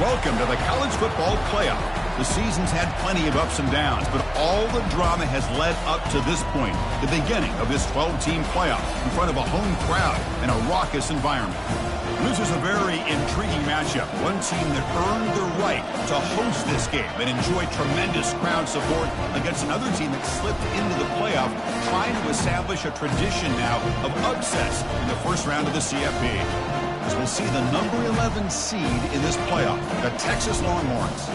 Welcome to the college football playoff. The season's had plenty of ups and downs, but all the drama has led up to this point, the beginning of this 12-team playoff in front of a home crowd and a raucous environment. This is a very intriguing matchup. One team that earned the right to host this game and enjoy tremendous crowd support against another team that slipped into the playoff, trying to establish a tradition now of upsets in the first round of the CFP. As we'll see the number 11 seed in this playoff, the Texas Longhorns,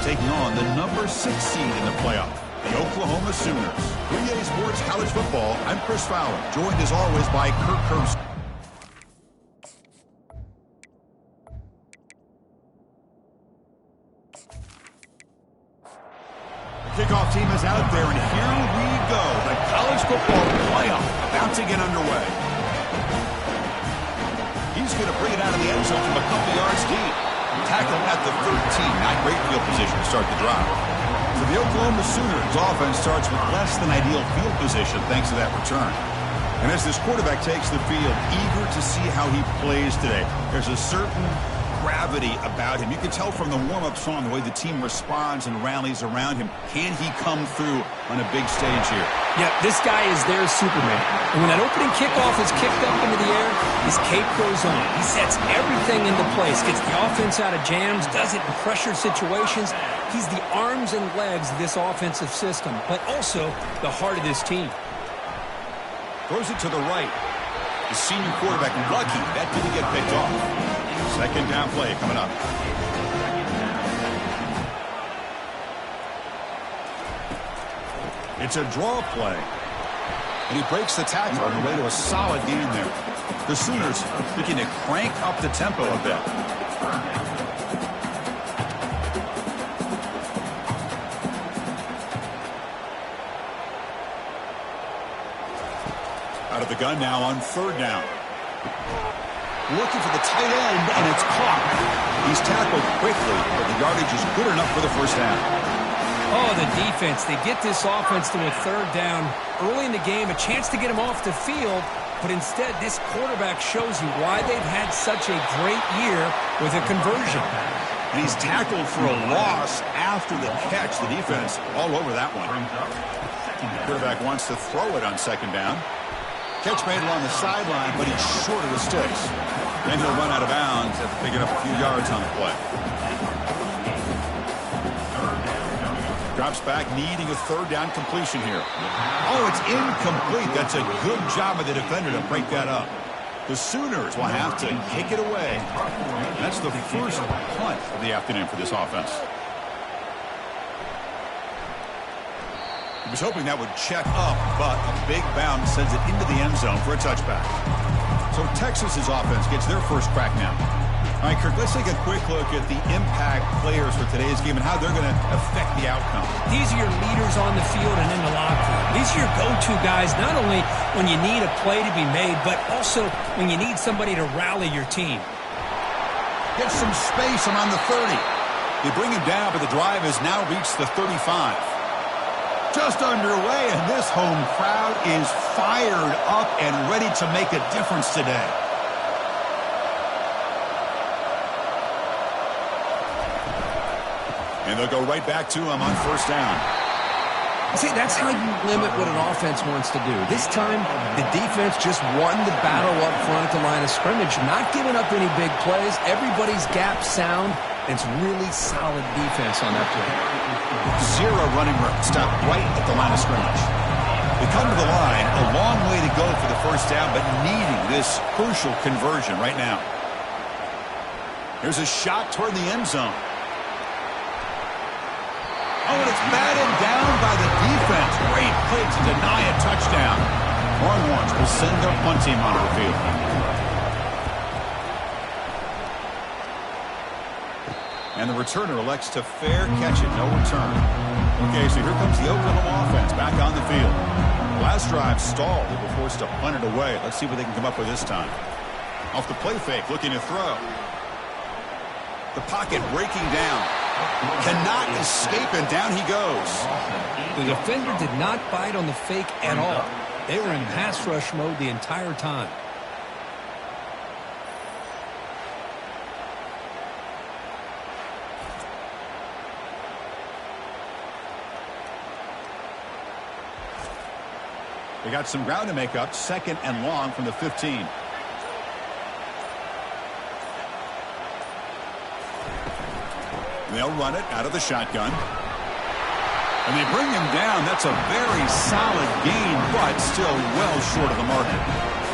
taking on the number 6 seed in the playoff, the Oklahoma Sooners. 3A Sports College Football, I'm Chris Fowler, joined as always by Kirk Herbst. Kickoff team is out there, and here we go. The college football playoff about to get underway. He's going to bring it out of the end zone from a couple yards deep. Tackle at the 13. Not great field position to start the drive. For the Oklahoma Sooners, offense starts with less than ideal field position thanks to that return. And as this quarterback takes the field, eager to see how he plays today, there's a certain gravity about him. You can tell from the warm-up song the way the team responds and rallies around him. Can he come through on a big stage here? Yeah, this guy is their Superman. And when that opening kickoff is kicked up into the air, his cape goes on. He sets everything into place, gets the offense out of jams, does it in pressure situations. He's the arms and legs of this offensive system, but also the heart of this team. Throws it to the right. The senior quarterback lucky that didn't get picked off. Second down play coming up. It's a draw play. And he breaks the tackle on the way to a solid gain there. The Sooners looking to crank up the tempo a bit. Out of the gun now on third down. Looking for the tight end, and it's caught. He's tackled quickly, but the yardage is good enough for the first down. Oh, the defense. They get this offense to a third down early in the game, a chance to get him off the field, but instead this quarterback shows you why they've had such a great year with a conversion. And he's tackled for a loss after the catch. The defense all over that one. The quarterback wants to throw it on second down. Catch made along the sideline, but he's short of the sticks. Then he'll run out of bounds after picking up a few yards on the play. Drops back, needing a third down completion here. Oh, it's incomplete. That's a good job of the defender to break that up. The Sooners will have to kick it away. That's the first punt of the afternoon for this offense. He was hoping that would check up, but a big bounce sends it into the end zone for a touchback. So Texas's offense gets their first crack now. All right, Kirk, let's take a quick look at the impact players for today's game and how they're going to affect the outcome. These are your leaders on the field and in the locker room. These are your go-to guys, not only when you need a play to be made, but also when you need somebody to rally your team. Get some space around the 30. They bring him down, but the drive has now reached the 35. Just underway, and this home crowd is fired up and ready to make a difference today. And they'll go right back to him on first down. See, that's how you limit what an offense wants to do. This time, the defense just won the battle up front at the line of scrimmage, not giving up any big plays. Everybody's gap sound. It's really solid defense on that play. Zero running room. Stop right at the line of scrimmage. They come to the line. A long way to go for the first down, but needing this crucial conversion right now. Here's a shot toward the end zone. Oh, and it's batted down by the defense. Great play to deny a touchdown. Longhorns will send their punt team onto the field. And the returner elects to fair catch it. No return. Okay, so here comes the Oklahoma offense back on the field. Last drive stalled. They were forced to punt it away. Let's see what they can come up with this time. Off the play fake, looking to throw. The pocket breaking down. Cannot escape, and down he goes. The defender did not bite on the fake at all. They were in pass rush mode the entire time. They got some ground to make up, 2nd and long from the 15. They'll run it out of the shotgun. And they bring him down. That's a very solid gain, but still well short of the marker.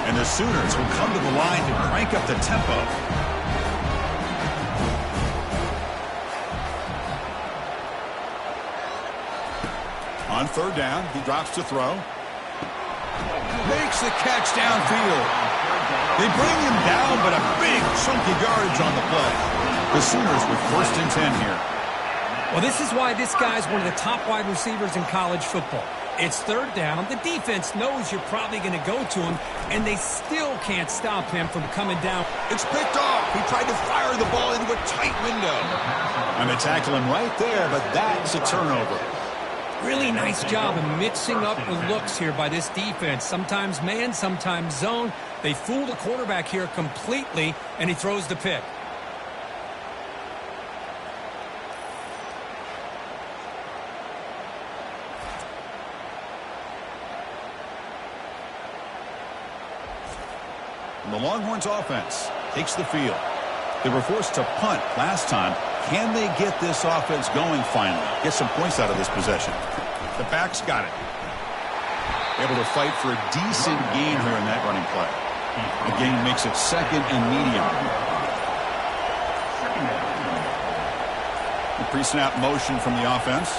And the Sooners will come to the line to crank up the tempo. On 3rd down, he drops to throw. Makes the catch downfield. They bring him down, but a big chunk of yardage on the play. The Sooners with 1st and 10 here. Well, this is why this guy's one of the top wide receivers in college football. It's 3rd down. The defense knows you're probably going to go to him, and they still can't stop him from coming down. It's picked off. He tried to fire the ball into a tight window. And they tackle him right there, but that's a turnover. Really nice job of mixing up the looks here by this defense. Sometimes man, sometimes zone. They fool the quarterback here completely, and he throws the pick. The Longhorns offense takes the field. They were forced to punt last time. Can they get this offense going finally? Get some points out of this possession. The backs got it. Able to fight for a decent gain here in that running play. The gain makes it 2nd and medium. The pre-snap motion from the offense.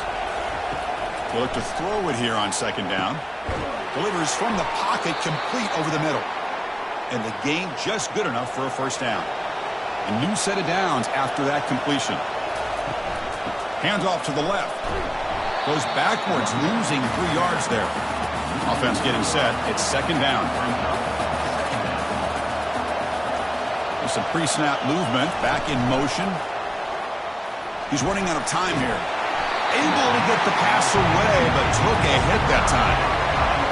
They'll look to throw it here on 2nd down. Delivers from the pocket, complete over the middle. And the gain just good enough for a 1st down. A new set of downs after that completion. Hands off to the left. Goes backwards, losing 3 yards there. Offense getting set. It's 2nd down. There's some pre-snap movement. Back in motion. He's running out of time here. Able to get the pass away, but took a hit that time.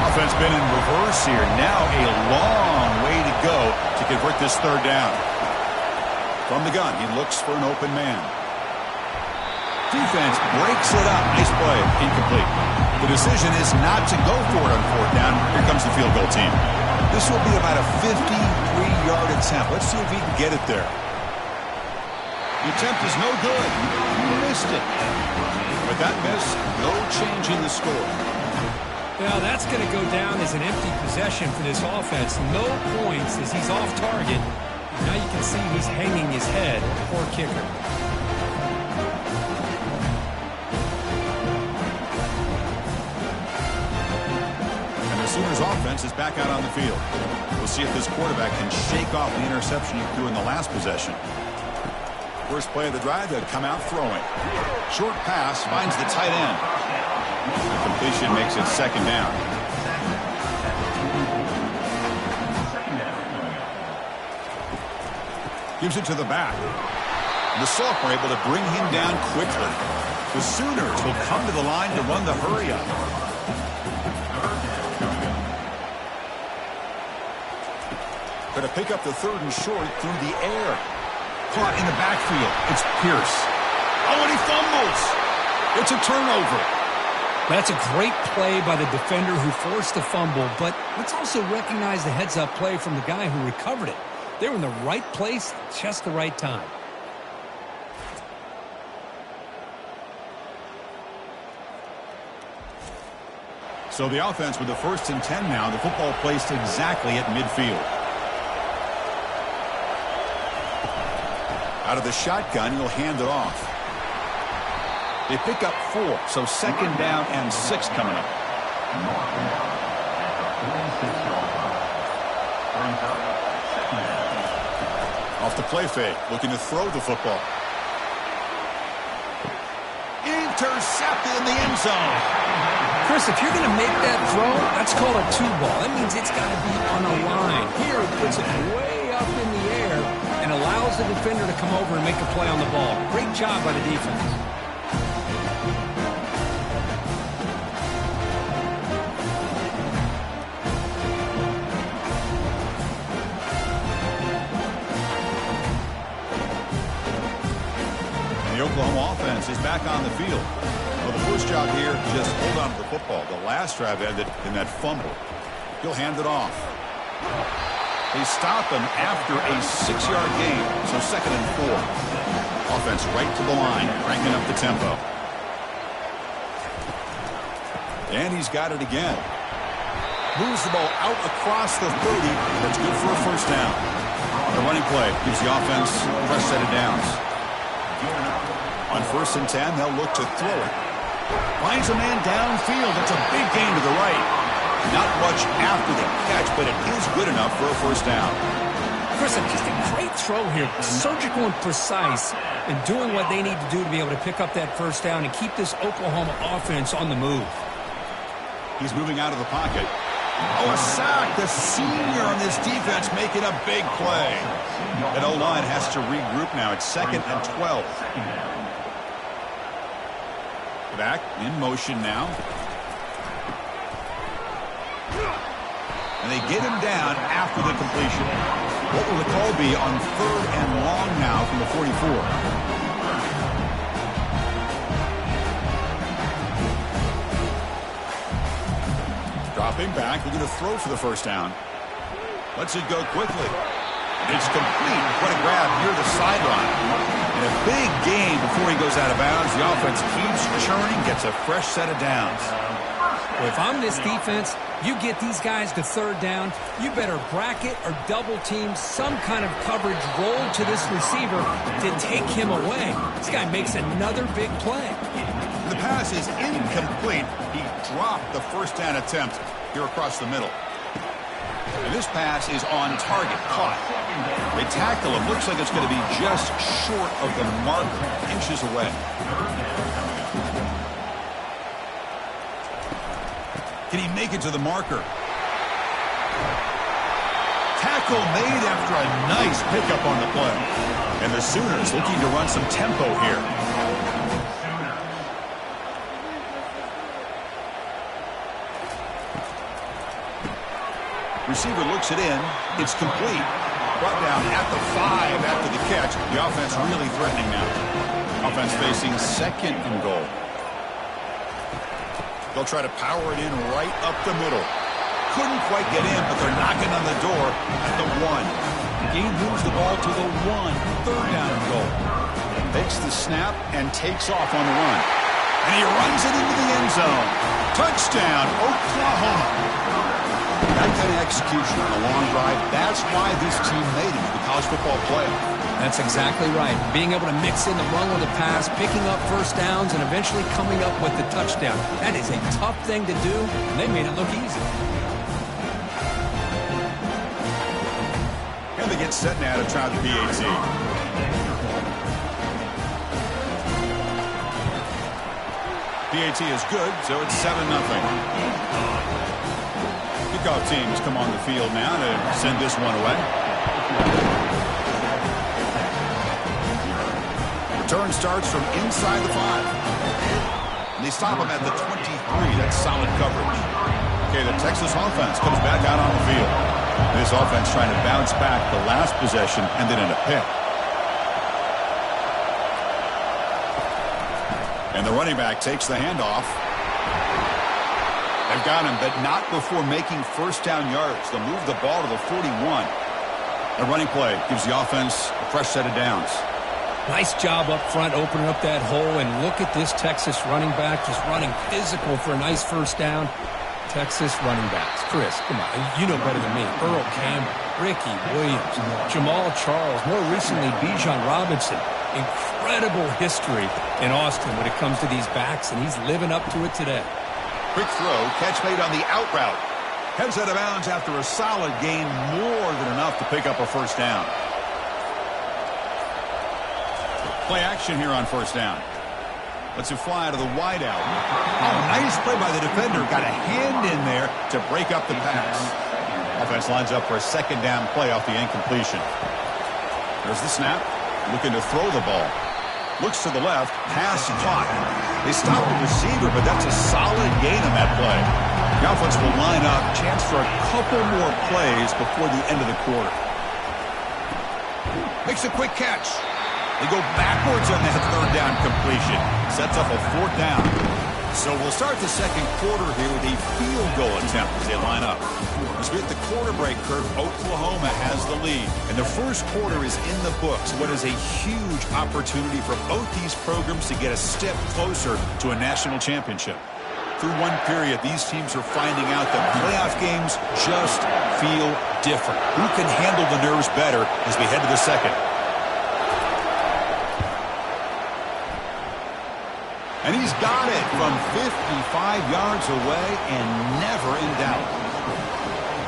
Offense been in reverse here. Now a long way to go to convert this 3rd down. From the gun, he looks for an open man. Defense breaks it up. Nice play. Incomplete. The decision is not to go for it on 4th down. Here comes the field goal team. This will be about a 53-yard attempt. Let's see if he can get it there. The attempt is no good. He missed it. With that miss, no change in the score. Now that's going to go down as an empty possession for this offense. No points as he's off target. Now you can see he's hanging his head. Poor kicker. And the Sooners offense is back out on the field. We'll see if this quarterback can shake off the interception he threw in the last possession. First play of the drive, they'll come out throwing. Short pass finds the tight end. The completion makes it 2nd down. Gives it to the back. The sophomore able to bring him down quickly. The Sooners will come to the line to run the hurry up. Going to pick up the 3rd and short through the air. Caught in the backfield. It's Pierce. Oh, and he fumbles. It's a turnover. That's a great play by the defender who forced the fumble, but let's also recognize the heads-up play from the guy who recovered it. They were in the right place at just the right time. So the offense with the 1st and 10 now. The football placed exactly at midfield. Out of the shotgun, he'll hand it off. They pick up 4, so 2nd down and 6 coming up. Off the play fake, looking to throw the football. Intercepted in the end zone. Chris, if you're going to make that throw, that's called a 2-ball. That means it's got to be on a line. Here, it puts it way up in the air and allows the defender to come over and make a play on the ball. Great job by the defense. The Oklahoma offense is back on the field. Well, the first job here, just hold on to the football. The last drive ended in that fumble. He'll hand it off. They stop him after a 6-yard gain, so 2nd and 4. Offense right to the line, cranking up the tempo. And he's got it again. Moves the ball out across the 30. That's good for a first down. The running play gives the offense a fresh set of downs. On 1st and 10, they'll look to throw it. Finds a man downfield. It's a big gain to the right. Not much after the catch, but it is good enough for a first down. Chris, just a great throw here. Surgical and precise in doing what they need to do to be able to pick up that first down and keep this Oklahoma offense on the move. He's moving out of the pocket. Oh, a sack. The senior on this defense making a big play. That O-line has to regroup now. It's 2nd and 12. Back in motion now. And they get him down after the completion. What will the call be on 3rd and long now from the 44? Dropping back, looking to throw for the first down. Lets it go quickly. It's complete. What a grab near the sideline. And a big gain before he goes out of bounds. The offense keeps churning, gets a fresh set of downs. Well, if I'm this defense, you get these guys to 3rd down, you better bracket or double team some kind of coverage roll to this receiver to take him away. This guy makes another big play. The pass is incomplete. He dropped the first down attempt here across the middle. And this pass is on target, caught. They tackle him. Looks like it's going to be just short of the mark, inches away. Can he make it to the marker? Tackle made after a nice pickup on the play. And the Sooners looking to run some tempo here. Receiver looks it in. It's complete. Brought down at the 5 after the catch. The offense really threatening now. Offense facing 2nd and goal. They'll try to power it in right up the middle. Couldn't quite get in, but they're knocking on the door at the 1. He moves the ball to the 1. 3rd down and goal. Takes the snap and takes off on the run. And he runs it into the end zone. Touchdown, Oklahoma. That kind of execution on a long drive, that's why this team made it to the college football playoff. That's exactly right. Being able to mix in the run with the pass, picking up first downs, and eventually coming up with the touchdown. That is a tough thing to do, and they made it look easy. And they get set now to try the PAT. PAT is good, so it's 7-0. Kickoff teams come on the field now to send this one away. Return starts from inside the 5. And they stop him at the 23. That's solid coverage. Okay, the Texas offense comes back out on the field. This offense trying to bounce back the last possession and then in a pick. And the running back takes the handoff. They've got him, but not before making first down yards. They'll move the ball to the 41. The running play gives the offense a fresh set of downs. Nice job up front, opening up that hole, and look at this Texas running back just running physical for a nice first down. Texas running backs. Chris, come on, you know better than me. Earl Campbell, Ricky Williams, Jamal Charles, more recently Bijan Robinson. Incredible history in Austin when it comes to these backs, and he's living up to it today. Quick throw, catch made on the out route. Heads out of bounds after a solid gain, more than enough to pick up a first down. Play action here on first down. Lets it fly out of the wide out. Oh, nice play by the defender. Got a hand in there to break up the pass. Offense lines up for a 2nd down play off the incompletion. There's the snap. Looking to throw the ball. Looks to the left. Pass caught. They stop the receiver, but that's a solid gain on that play. The offense will line up. Chance for a couple more plays before the end of the quarter. Makes a quick catch. They go backwards on that 3rd down completion. Sets up a 4th down. So we'll start the second quarter here with a field goal attempt as they line up. As we hit the quarter break, Kirk, Oklahoma has the lead. And the first quarter is in the books. What is a huge opportunity for both these programs to get a step closer to a national championship. Through one period, these teams are finding out that playoff games just feel different. Who can handle the nerves better as we head to the second? And he's got it from 55 yards away and never in doubt.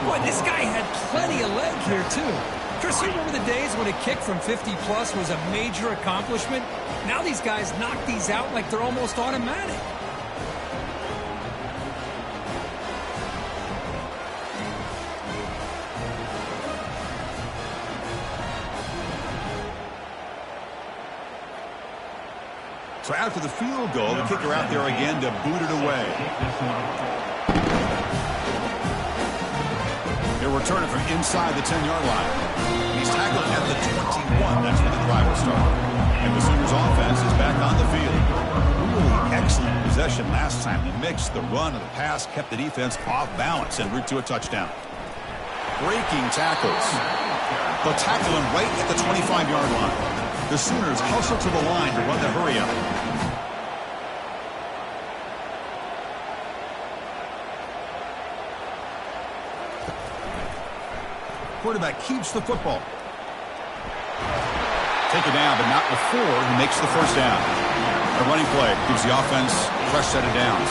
Boy, this guy had plenty of leg here, too. Chris, you remember the days when a kick from 50-plus was a major accomplishment? Now these guys knock these out like they're almost automatic. So after the field goal, the kicker out there again to boot it away. He'll return it from inside the 10-yard line. He's tackled at the 21. That's where the drive will start. And the Sooners offense is back on the field. Really excellent possession last time. The mix, the run, and the pass kept the defense off balance en route to a touchdown. Breaking tackles. They'll tackle him right at the 25-yard line. The Sooners hustle to the line to run the hurry-up. Quarterback keeps the football. Take it down, but not before he makes the first down. A running play gives the offense a fresh set of downs.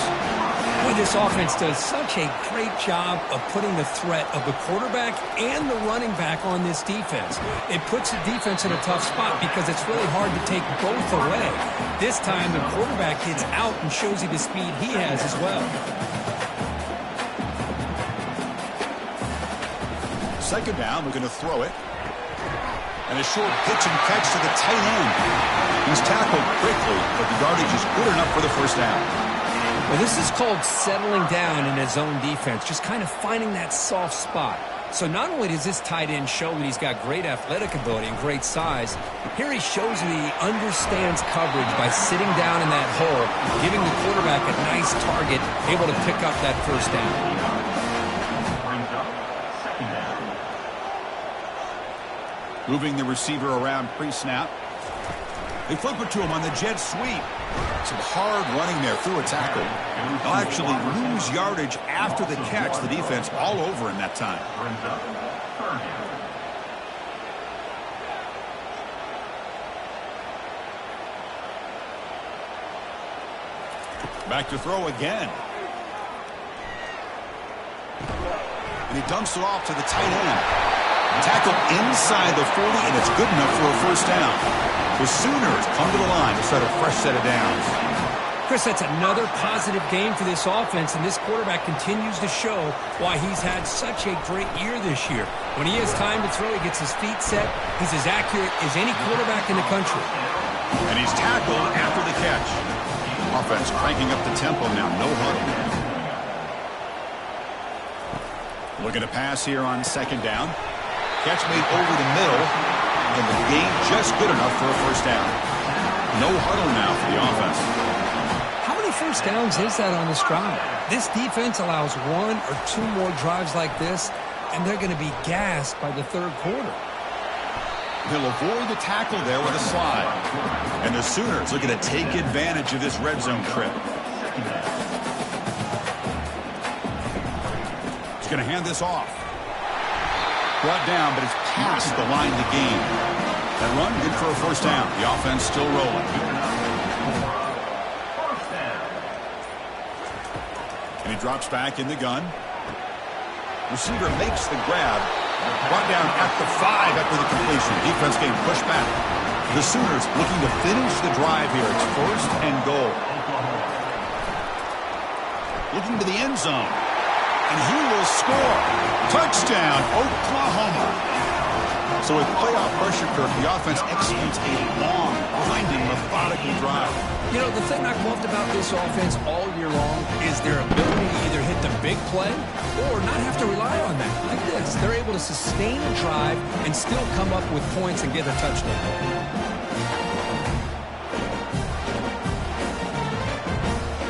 Boy, this offense does such a great job of putting the threat of the quarterback and the running back on this defense. It puts the defense in a tough spot because it's really hard to take both away. This time, the quarterback gets out and shows you the speed he has as well. Second down, we're going to throw it. And a short pitch and catch to the tight end. He's tackled quickly, but the yardage is good enough for the first down. Well, this is called settling down in his own defense, just kind of finding that soft spot. So not only does this tight end show that he's got great athletic ability and great size, here he shows that he understands coverage by sitting down in that hole, giving the quarterback a nice target, able to pick up that first down. Moving the receiver around pre-snap. They flip it to him on the jet sweep. Some hard running there through a tackle. They'll actually lose yardage after the catch. The defense all over in that time. Back to throw again. And he dumps it off to the tight end. Tackled inside the 40, and it's good enough for a first down. The Sooners come to the line to start a fresh set of downs. Chris, that's another positive game for this offense, and this quarterback continues to show why he's had such a great year this year. When he has time to throw, he gets his feet set. He's as accurate as any quarterback in the country. And he's tackled after the catch. Offense cranking up the tempo now. No huddle. Looking to pass here on second down. Catch made over the middle, and the gain just good enough for a first down. No huddle now for the offense. How many first downs is that on this drive? This defense allows one or two more drives like this, and they're going to be gassed by the third quarter. He'll avoid the tackle there with a slide. And the Sooners looking to take advantage of this red zone trip. He's going to hand this off. Brought down, but it's past the line to gain. That run good for a first down. The offense still rolling. And he drops back in the gun. Receiver makes the grab. Brought down at the 5 after the completion. Defense getting pushed back. The Sooners looking to finish the drive here. It's first and goal. Looking to the end zone. And he will score. Touchdown, Oklahoma. So with playoff pressure, Kirk, the offense executes a long, grinding, methodical drive. You know, the thing I've loved about this offense all year long is their ability to either hit the big play or not have to rely on that. Like this, they're able to sustain a drive and still come up with points and get a touchdown.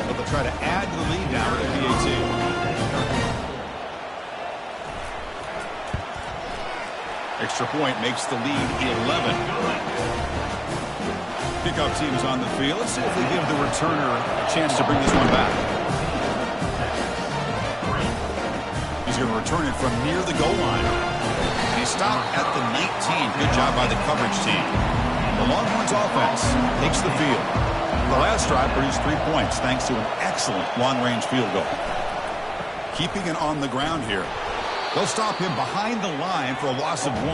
But they'll try try to add to the lead now with the PAT. Extra point makes the lead 11. Kickoff team is on the field. Let's see if they give the returner a chance to bring this one back. He's going to return it from near the goal line. And he stopped at the 19. Good job by the coverage team. The Longhorns offense takes the field. The last drive produced 3 points thanks to an excellent long-range field goal. Keeping it on the ground here. They'll stop him behind the line for a loss of 1.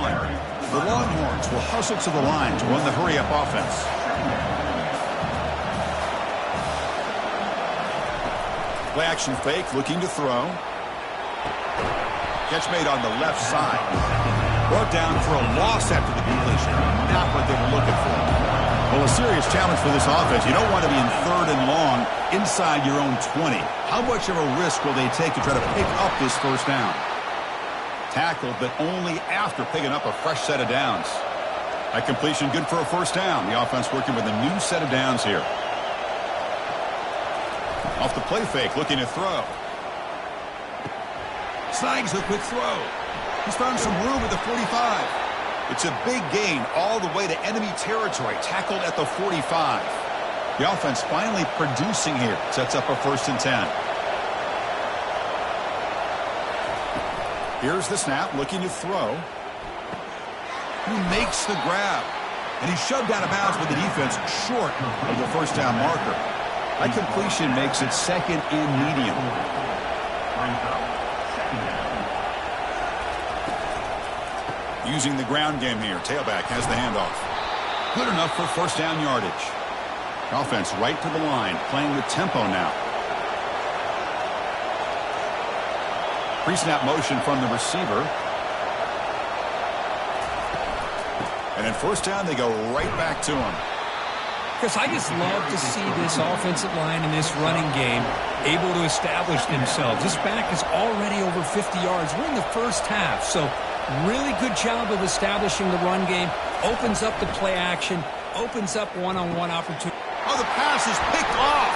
The Longhorns will hustle to the line to run the hurry-up offense. Play action fake, looking to throw. Catch made on the left side. Brought down for a loss after the completion. Not what they were looking for. Well, a serious challenge for this offense. You don't want to be in 3rd and long inside your own 20. How much of a risk will they take to try to pick up this first down? Tackled, but only after picking up a fresh set of downs. That completion good for a first down. The offense working with a new set of downs here. Off the play fake, looking to throw. Snags the quick throw. He's found some room at the 45. It's a big gain all the way to enemy territory. Tackled at the 45. The offense finally producing here. Sets up a 1st and 10. Here's the snap, looking to throw. He makes the grab. And he's shoved out of bounds with the defense short of the first down marker. That completion makes it 2nd and medium. Using the ground game here. Tailback has the handoff. Good enough for first down yardage. Offense right to the line, playing with tempo now. Pre-snap motion from the receiver. And in first down, they go right back to him. Because I just love to see this offensive line in this running game able to establish themselves. This back is already over 50 yards. We're in the first half, so really good job of establishing the run game. Opens up the play action, opens up one-on-one opportunity. Oh, the pass is picked off.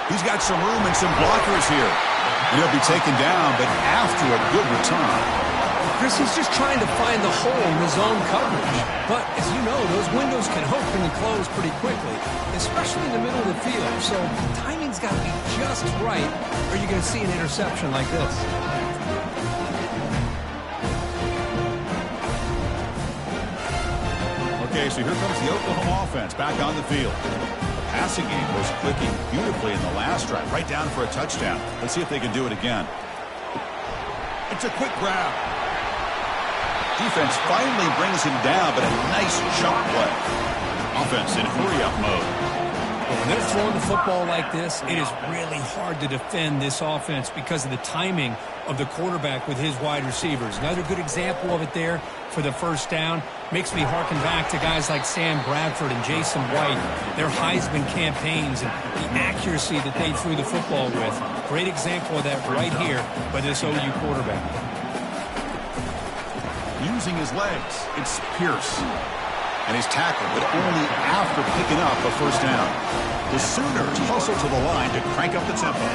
He's got some room and some blockers here. And he'll be taken down, but after a good return. Chris, he's just trying to find the hole in his own coverage. But, as you know, those windows can open and close pretty quickly, especially in the middle of the field. So the timing's got to be just right, or you're going to see an interception like this. Okay, so here comes the Oklahoma offense back on the field. The passing game was clicking beautifully in the last drive, right down for a touchdown. Let's see if they can do it again. It's a quick grab. Defense finally brings him down, but a nice jump play. Offense in hurry-up mode. When they're throwing the football like this, it is really hard to defend this offense because of the timing of the quarterback with his wide receivers. Another good example of it there for the first down. Makes me harken back to guys like Sam Bradford and Jason White, their Heisman campaigns and the accuracy that they threw the football with. Great example of that right here by this OU quarterback. Using his legs, it's Pierce. And he's tackled, but only after picking up a first down. The Sooners hustle to the line to crank up the tempo.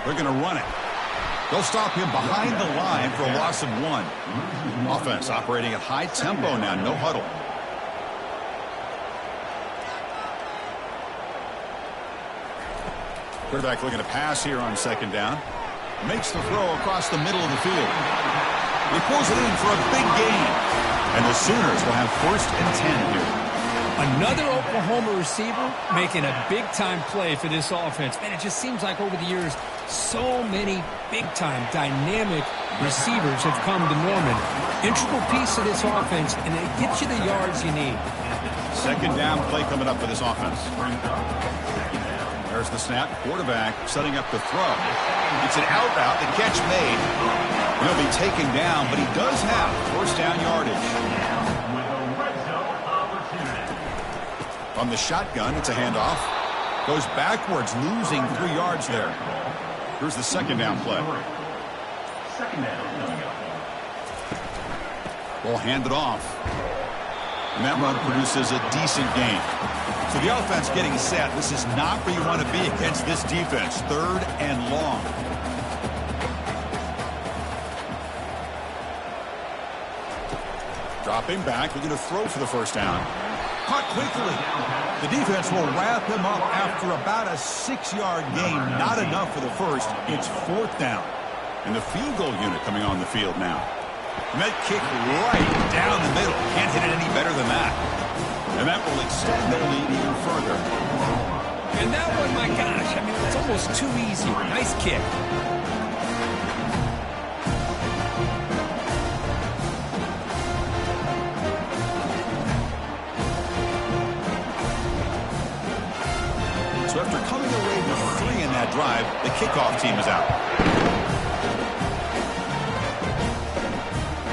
They're going to run it. They'll stop him behind the line for a loss of 1. Offense operating at high tempo now, no huddle. Quarterback looking to pass here on second down. Makes the throw across the middle of the field. He pulls it in for a big gain. And the Sooners will have 1st and 10 here. Another Oklahoma receiver making a big-time play for this offense. Man, it just seems like over the years, so many big-time, dynamic receivers have come to Norman. Integral piece of this offense, and it gets you the yards you need. Second down play coming up for this offense. There's the snap. Quarterback setting up the throw. It's an out route. The catch made. He'll be taken down, but he does have first down yardage. From the shotgun, it's a handoff. Goes backwards, losing 3 yards there. Here's the second down play. We'll hand it off. And that run produces a decent gain. So the offense getting set. This is not where you want to be against this defense. 3rd and long. Dropping back, looking to throw for the first down. Caught quickly. The defense will wrap him up after about a 6-yard gain. Not enough for the first. It's 4th down. And the field goal unit coming on the field now. And that kick right down the middle. Can't hit it any better than that. And that will extend their lead even further. And that one, my gosh, I mean, it's almost too easy. Nice kick. So after coming away with 3 in that drive, the kickoff team is out.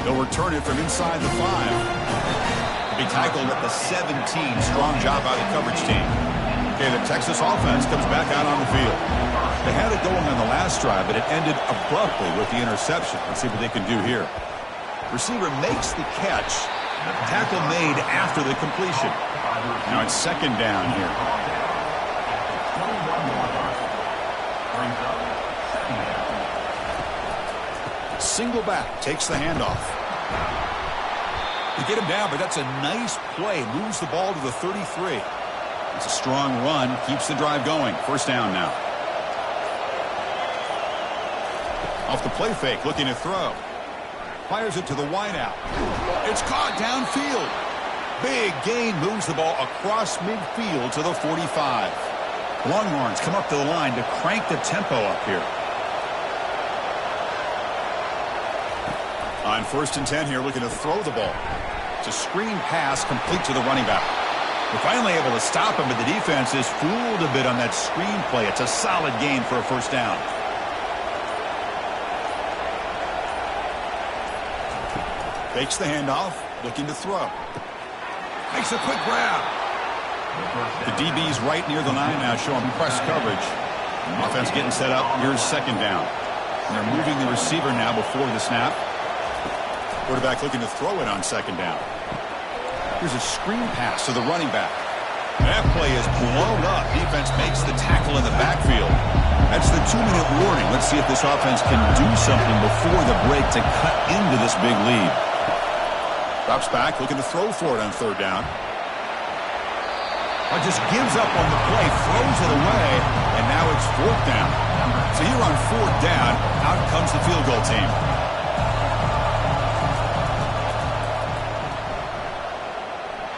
They'll return it from inside the 5. Be tackled at the 17. Strong job by the coverage team. Okay, the Texas offense comes back out on the field. They had it going on the last drive, but it ended abruptly with the interception. Let's see what they can do here. Receiver makes the catch. Tackle made after the completion. Now it's 2nd down here. Single back, takes the handoff. They get him down, but that's a nice play. Moves the ball to the 33. It's a strong run, keeps the drive going. 1st down now. Off the play fake, looking to throw. Fires it to the wideout. It's caught downfield. Big gain, moves the ball across midfield to the 45. Longhorns come up to the line to crank the tempo up here. On 1st and 10 here, looking to throw the ball. It's a screen pass complete to the running back. We're finally able to stop him, but the defense is fooled a bit on that screen play. It's a solid gain for a 1st down. Fakes the handoff, looking to throw. Makes a quick grab. The DB's right near the line now, showing press coverage. Offense getting set up. Here's 2nd down. And they're moving the receiver now before the snap. Quarterback looking to throw it on 2nd down. Here's a screen pass to the running back. That play is blown up. Defense makes the tackle in the backfield. That's the 2-minute warning. Let's see if this offense can do something before the break to cut into this big lead. Drops back, looking to throw for it on 3rd down. Just gives up on the play, throws it away, and now it's 4th down. So here on 4th down, out comes the field goal team.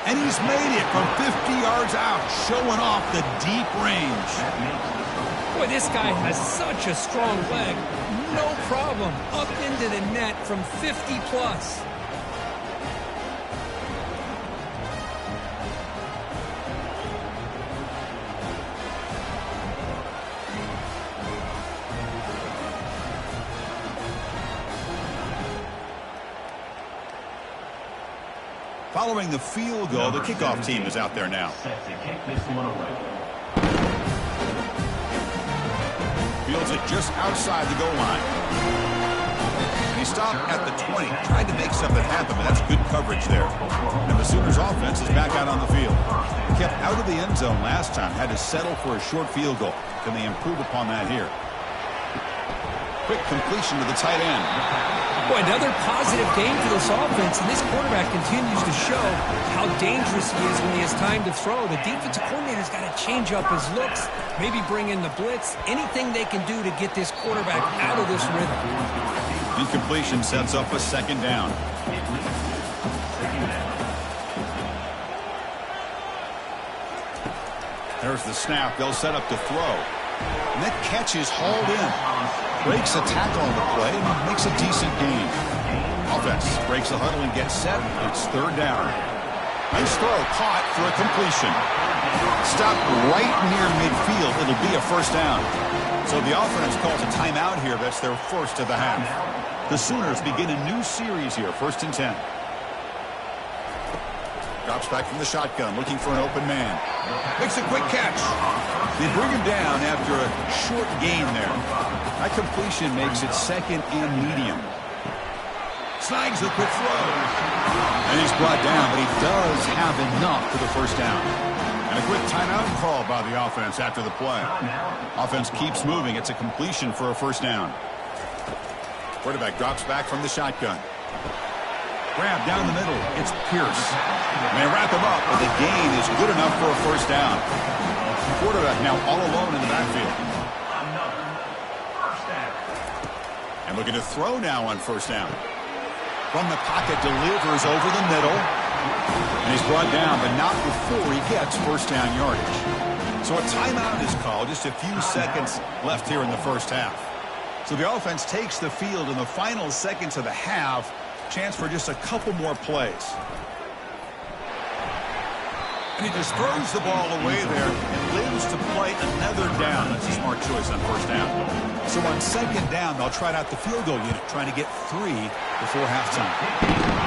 And he's made it from 50 yards out, showing off the deep range. Boy, this guy has such a strong leg. No problem. Up into the net from 50 plus. Following the field goal, the kickoff team is out there now. Fields it just outside the goal line. And he stopped at the 20, tried to make something happen, but that's good coverage there. And the Sooners offense is back out on the field. Kept out of the end zone last time, had to settle for a short field goal. Can they improve upon that here? Quick completion to the tight end. Boy, another positive game for this offense, and this quarterback continues to show how dangerous he is when he has time to throw. The defensive coordinator's got to change up his looks, maybe bring in the blitz, anything they can do to get this quarterback out of this rhythm. Incompletion sets up a 2nd down. There's the snap. They'll set up to throw. And that catch is hauled in. Breaks a tackle on the play and makes a decent gain. Offense breaks the huddle and gets set. It's 3rd down. Nice throw, caught for a completion. Stopped right near midfield. It'll be a 1st down. So the offense calls a timeout here. That's their 1st of the half. The Sooners begin a new series here. 1st and 10. Drops back from the shotgun, looking for an open man. Makes a quick catch. They bring him down after a short gain there. That completion makes it 2nd and medium. Snags the quick throw. And he's brought down, but he does have enough for the first down. And a quick timeout call by the offense after the play. Offense keeps moving. It's a completion for a first down. Quarterback drops back from the shotgun. Grab down the middle. It's Pierce. They wrap him up, but the gain is good enough for a first down. Quarterback now all alone in the backfield. And looking to throw now on first down. From the pocket, delivers over the middle. And he's brought down, but not before he gets first down yardage. So a timeout is called. Just a few seconds left here in the first half. So the offense takes the field in the final seconds of the half. Chance for just a couple more plays. And he just throws the ball away there and lives to play another down. That's a smart choice on first down. So on second down, they'll try out the field goal unit, trying to get 3 before halftime.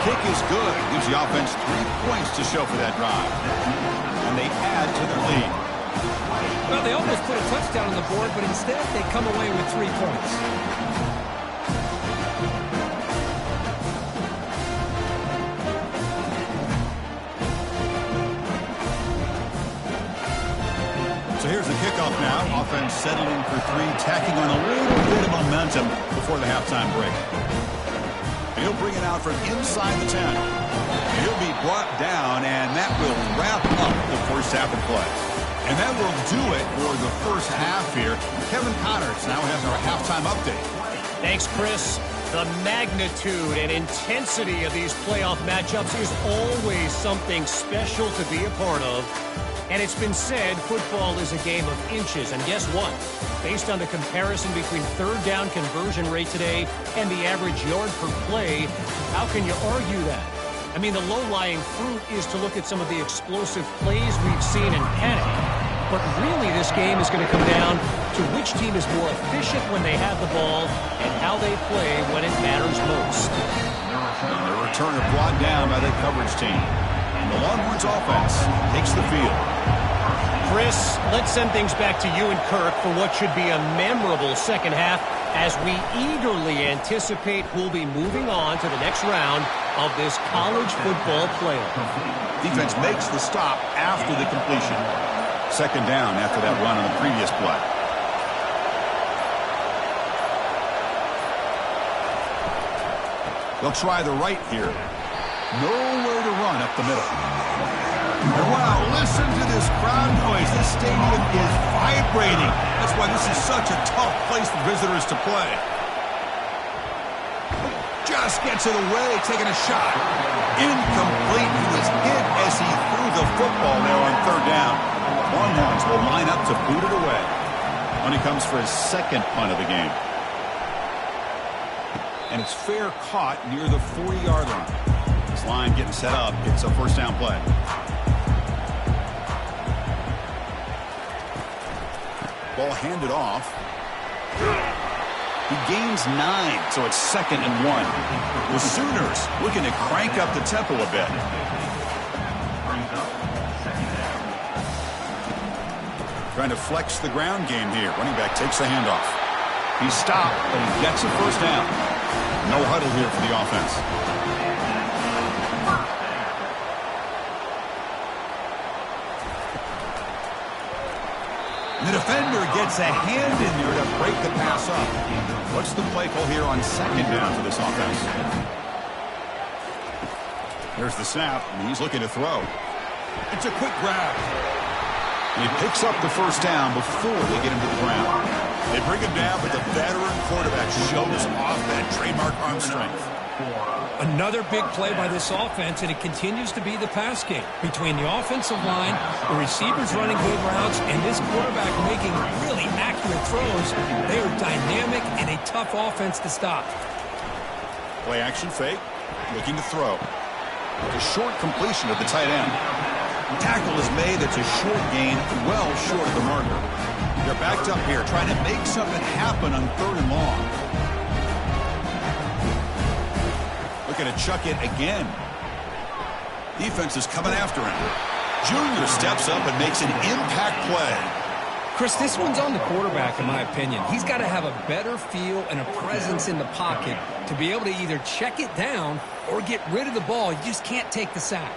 Kick is good. Gives the offense 3 points to show for that drive. And they add to their lead. Well, they almost put a touchdown on the board, but instead they come away with 3 points. So here's the kickoff now. Offense settling for 3, tacking on a little bit of momentum before the halftime break. And he'll bring it out from inside the 10. And he'll be brought down, and that will wrap up the first half of play. And that will do it for the first half here. Kevin Connors now has our halftime update. Thanks, Chris. The magnitude and intensity of these playoff matchups is always something special to be a part of. And it's been said football is a game of inches. And guess what? Based on the comparison between third down conversion rate today and the average yard per play, how can you argue that? I mean, the low-lying fruit is to look at some of the explosive plays we've seen in panic. But really, this game is going to come down to which team is more efficient when they have the ball and how they play when it matters most. The returner brought down by the coverage team. And the Longhorns offense takes the field. Chris, let's send things back to you and Kirk for what should be a memorable second half as we eagerly anticipate we'll be moving on to the next round of this college football playoff. Defense makes the stop after the completion. Second down after that run on the previous play. They'll try the right here. Nowhere to run up the middle. And wow, listen to this crowd noise. This stadium is vibrating. That's why this is such a tough place for visitors to play. Just gets it away, taking a shot. Incomplete. He was hit as he threw the football there on third down. Longhorns will line up to boot it away when he comes for his second punt of the game. And it's fair caught near the 40-yard line. This line getting set up. It's a first down play. Ball handed off. He gains 9, so it's 2nd and 1. The Sooners looking to crank up the tempo a bit. Trying to flex the ground game here. Running back takes the handoff. He's stopped, but he gets a first down. No huddle here for the offense. The defender gets a hand in there to break the pass up. What's the play call here on second down for this offense? There's the snap, and he's looking to throw. It's a quick grab. And he picks up the first down before they get him to the ground. They bring him down, but the veteran quarterback shows off that trademark arm strength. Another big play by this offense, and it continues to be the pass game. Between the offensive line, the receivers running good routes, and this quarterback making really accurate throws, they are dynamic and a tough offense to stop. Play action fake, looking to throw. With a short completion of the tight end. Tackle is made. That's a short gain, well short of the marker. They're backed up here, trying to make something happen on third and long. Looking to chuck it again. Defense is coming after him. Junior steps up and makes an impact play. Chris, this one's on the quarterback, in my opinion. He's got to have a better feel and a presence in the pocket to be able to either check it down or get rid of the ball. You just can't take the sack.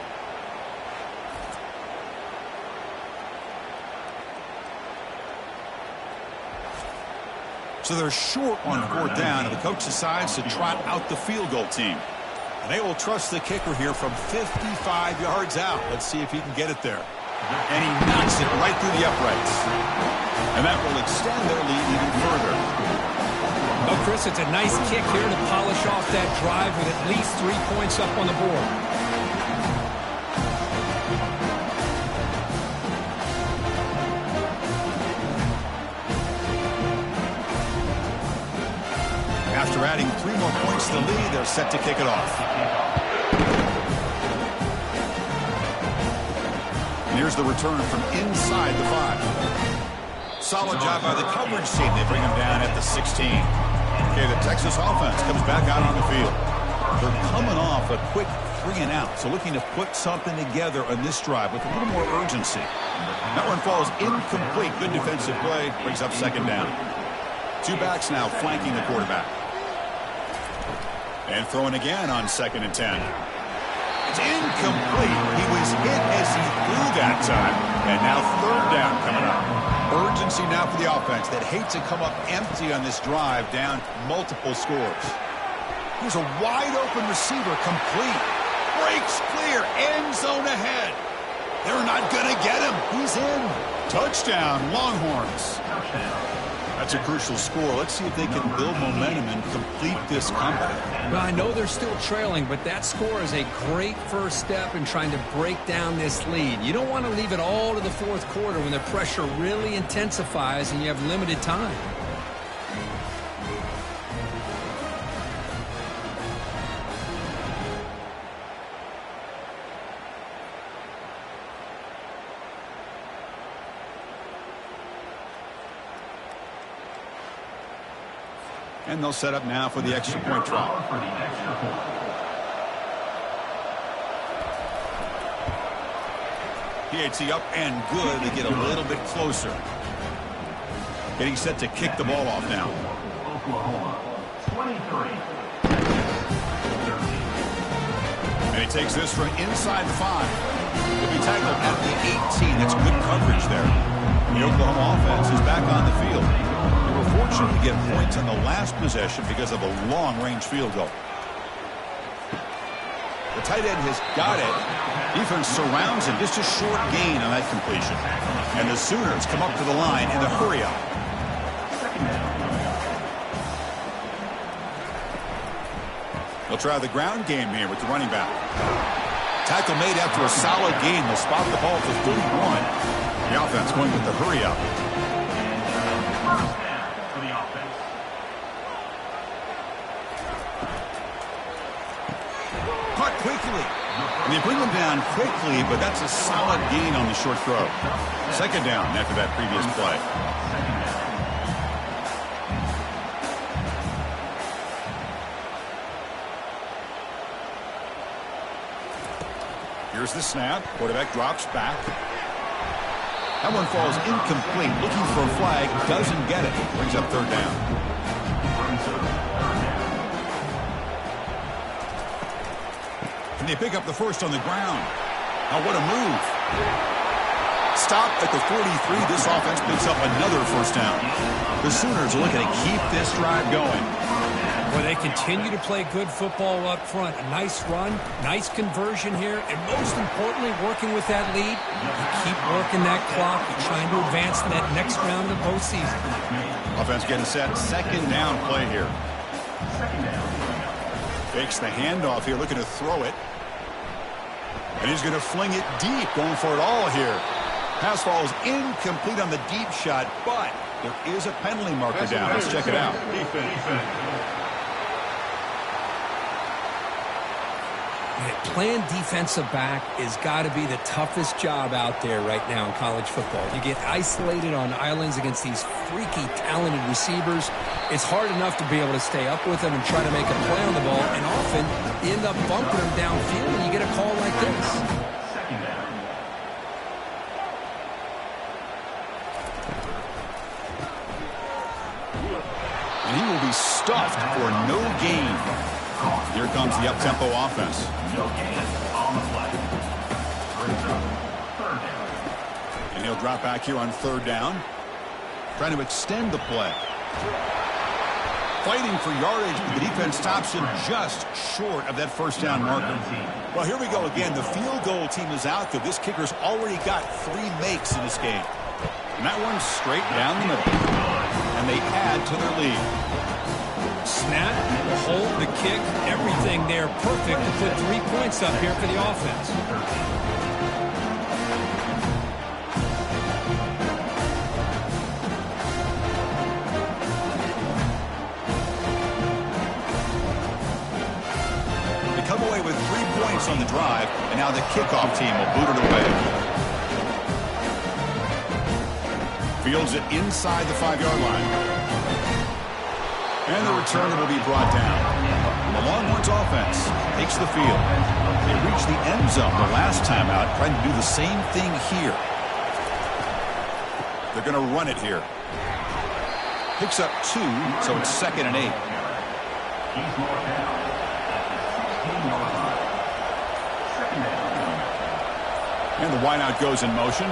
So they're short on fourth down, and the coach decides to trot out the field goal team. And they will trust the kicker here from 55 yards out. Let's see if he can get it there. And he knocks it right through the uprights. And that will extend their lead even further. Oh, Chris, it's a nice kick here to polish off that drive with at least 3 points up on the board. After adding 3 more points to the lead, they're set to kick it off. And here's the return from inside the 5. Solid job by the coverage team. They bring him down at the 16. Okay, the Texas offense comes back out on the field. They're coming off a quick 3-and-out, so looking to put something together on this drive with a little more urgency. That one falls incomplete. Good defensive play. Brings up second down. 2 backs now flanking the quarterback. And throwing again on 2nd and 10. It's incomplete. He was hit as he threw that time. And now 3rd down coming up. Urgency now for the offense that hates to come up empty on this drive, down multiple scores. Here's a wide open receiver, complete. Breaks clear, end zone ahead. They're not going to get him. He's in. Touchdown, Longhorns. That's a crucial score. Let's see if they can build momentum and complete this comeback. Well, I know they're still trailing, but that score is a great first step in trying to break down this lead. You don't want to leave it all to the 4th quarter when the pressure really intensifies and you have limited time. And they'll set up now for the extra point try. PAT up and good to get a little bit closer. Getting set to kick the ball off now. And he takes this from inside the 5. He'll be tackled at the 18. That's good coverage there. The Oklahoma offense is back on the field. They were fortunate to get points on the last possession because of a long-range field goal. The tight end has got it. Defense surrounds him. Just a short gain on that completion. And the Sooners come up to the line in the hurry-up. They'll try the ground game here with the running back. Tackle made after a solid gain. They'll spot the ball for 31. The offense going with the hurry-up. Caught quickly. And they bring him down quickly, but that's a solid gain on the short throw. 2nd down after that previous play. Here's the snap. Quarterback drops back. That one falls incomplete. Looking for a flag. Doesn't get it. Brings up 3rd down. And they pick up the first on the ground. Oh, what a move. Stop at the 43. This offense picks up another 1st down. The Sooners are looking to keep this drive going. Well, they continue to play good football up front. A nice run, nice conversion here, and most importantly, working with that lead, you keep working that clock. You're trying to advance to that next round of the postseason. Offense getting set. 2nd down play here. Fakes the handoff here, looking to throw it. And he's going to fling it deep, going for it all here. Pass falls incomplete on the deep shot, but there is a penalty marker down. Let's check it out. Playing defensive back has got to be the toughest job out there right now in college football. You get isolated on islands against these freaky, talented receivers. It's hard enough to be able to stay up with them and try to make a play on the ball, and often you end up bumping them downfield and you get a call like this. And he will be stuffed for no gain. Here comes the up-tempo offense. And he'll drop back here on third down. Trying to extend the play. Fighting for yardage, but the defense stops him just short of that first down marker. Well, here we go again. The field goal team is out there. This kicker's already got 3 makes in this game. And that one's straight down the middle. And they add to their lead. Snap, hold, the kick, everything there perfect to put 3 points up here for the offense. Come away with 3 points on the drive, and now the kickoff team will boot it away. Fields it inside the 5-yard line. And the return will be brought down. The Longhorns offense takes the field. They reached the end zone the last time out, trying to do the same thing here. They're going to run it here. Picks up 2, so it's 2nd and 8. And the wideout goes in motion.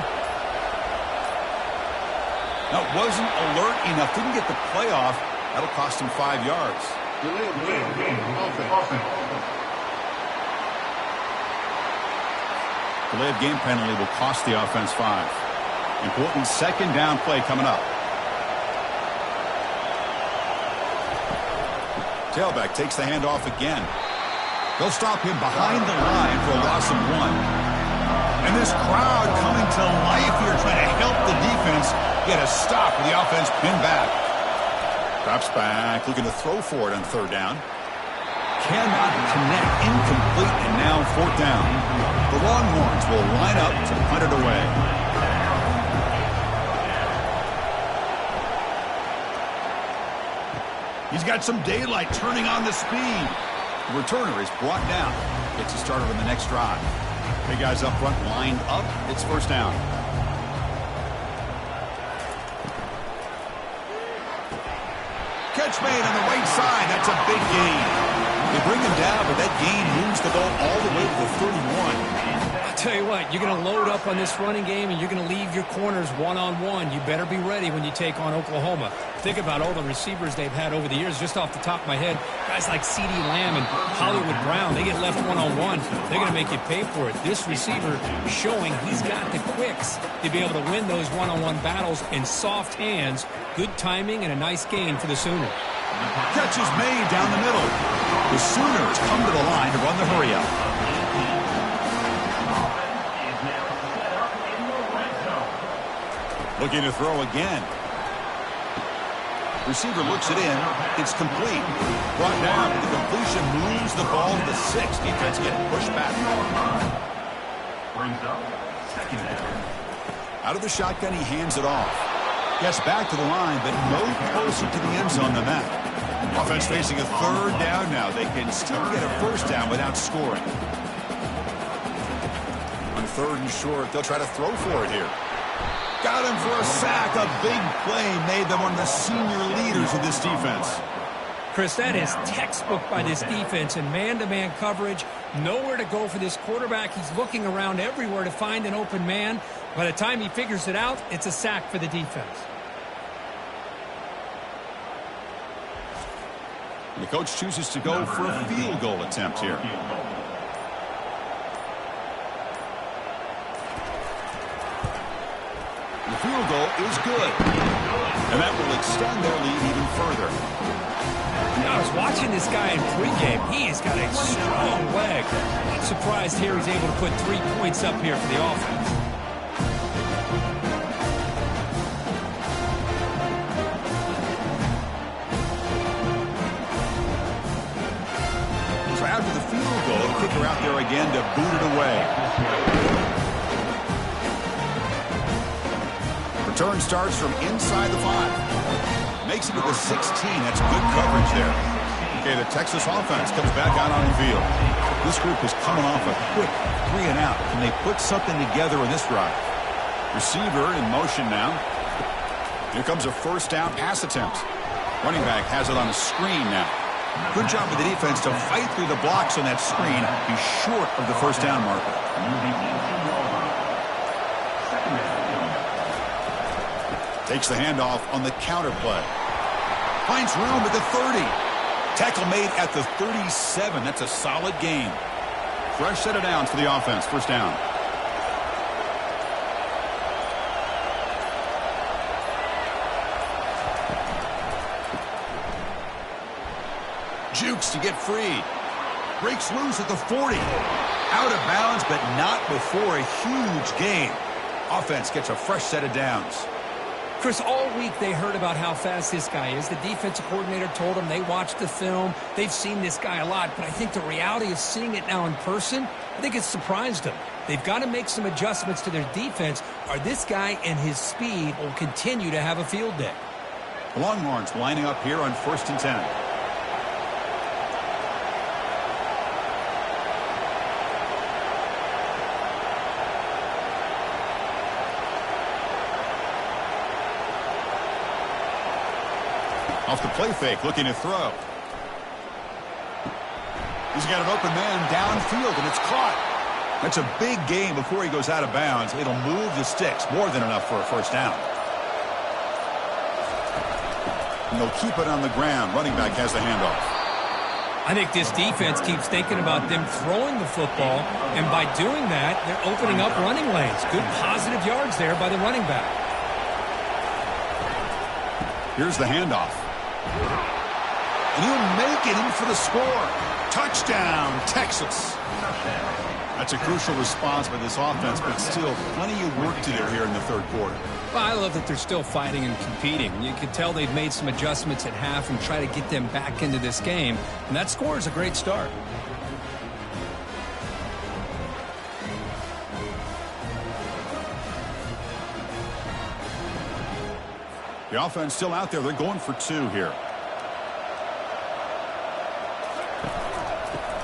Now, it wasn't alert enough. Didn't get the play off. That'll cost him 5 yards. Delayed game penalty will cost the offense 5. Important 2nd down play coming up. Tailback takes the handoff again. They'll stop him behind the line for a loss of 1. And this crowd coming to life here, trying to help the defense get a stop with the offense pinned back. Drops back, looking to throw for it on 3rd down. Cannot connect, incomplete, and now 4th down. The Longhorns will line up to punt it away. He's got some daylight, turning on the speed. The returner is brought down. Gets you started on the next drive. Big guys up front lined up. It's 1st down. Catch made on the right side. That's a big gain. They bring him down, but that gain moves the ball all the way to the 31. I'll tell you what, you're going to load up on this running game, and you're going to leave your corners one-on-one. You better be ready when you take on Oklahoma. Think about all the receivers they've had over the years. Just off the top of my head, guys like CeeDee Lamb and Hollywood Brown, they get left one-on-one. They're going to make you pay for it. This receiver showing he's got the quicks to be able to win those one-on-one battles in soft hands. Good timing and a nice gain for the Sooners. Catch is made down the middle. The Sooners come to the line to run the hurry-up. Looking to throw again. Receiver looks it in. It's complete. Brought down. The completion moves the ball to the 6. Defense getting pushed back. Brings up 2nd down. Out of the shotgun, he hands it off. Gets back to the line, but no closer to the end zone than that. Offense facing a 3rd down now. They can still get a 1st down without scoring. On 3rd and short, they'll try to throw for it here. Got him for a sack. A big play made them one of the senior leaders of this defense. Chris, that is textbook by this defense in man-to-man coverage. Nowhere to go for this quarterback. He's looking around everywhere to find an open man. By the time he figures it out, it's a sack for the defense. The coach chooses to go for a field goal attempt here. The field goal is good. And that will extend their lead even further. I was watching this guy in pregame. He has got a strong leg. I'm surprised here he's able to put 3 points up here for the offense. So after the field goal, the kicker out there again to boot it away. Return starts from inside the 5. Makes it to the 16. That's good coverage there. Okay, the Texas offense comes back out on the field. This group is coming off a quick 3 and out. Can they put something together in this drive? Receiver in motion now. Here comes a 1st down pass attempt. Running back has it on a screen now. Good job with the defense to fight through the blocks on that screen. He's short of the first down marker. Takes the handoff on the counter play. Finds room at the 30. Tackle made at the 37. That's a solid gain. Fresh set of downs for the offense. First down. Jukes to get free. Breaks loose at the 40. Out of bounds, but not before a huge gain. Offense gets a fresh set of downs. Chris, all week they heard about how fast this guy is. The defensive coordinator told them they watched the film. They've seen this guy a lot, but I think the reality of seeing it now in person, I think it's surprised them. They've got to make some adjustments to their defense, or this guy and his speed will continue to have a field day. The Longhorns lining up here on 1st and 10. Off the play fake, looking to throw. He's got an open man downfield, and it's caught. That's a big gain before he goes out of bounds. It'll move the sticks, more than enough for a first down. And they'll keep it on the ground. Running back has the handoff. I think this defense keeps thinking about them throwing the football, and by doing that, they're opening up running lanes. Good positive yards there by the running back. Here's the handoff. And he'll make it in for the score. Touchdown, Texas. That's a crucial response by this offense, but still plenty of work to do here in the third quarter. Well, I love that they're still fighting and competing. You can tell they've made some adjustments at half and try to get them back into this game. And that score is a great start. The offense still out there. They're going for two here.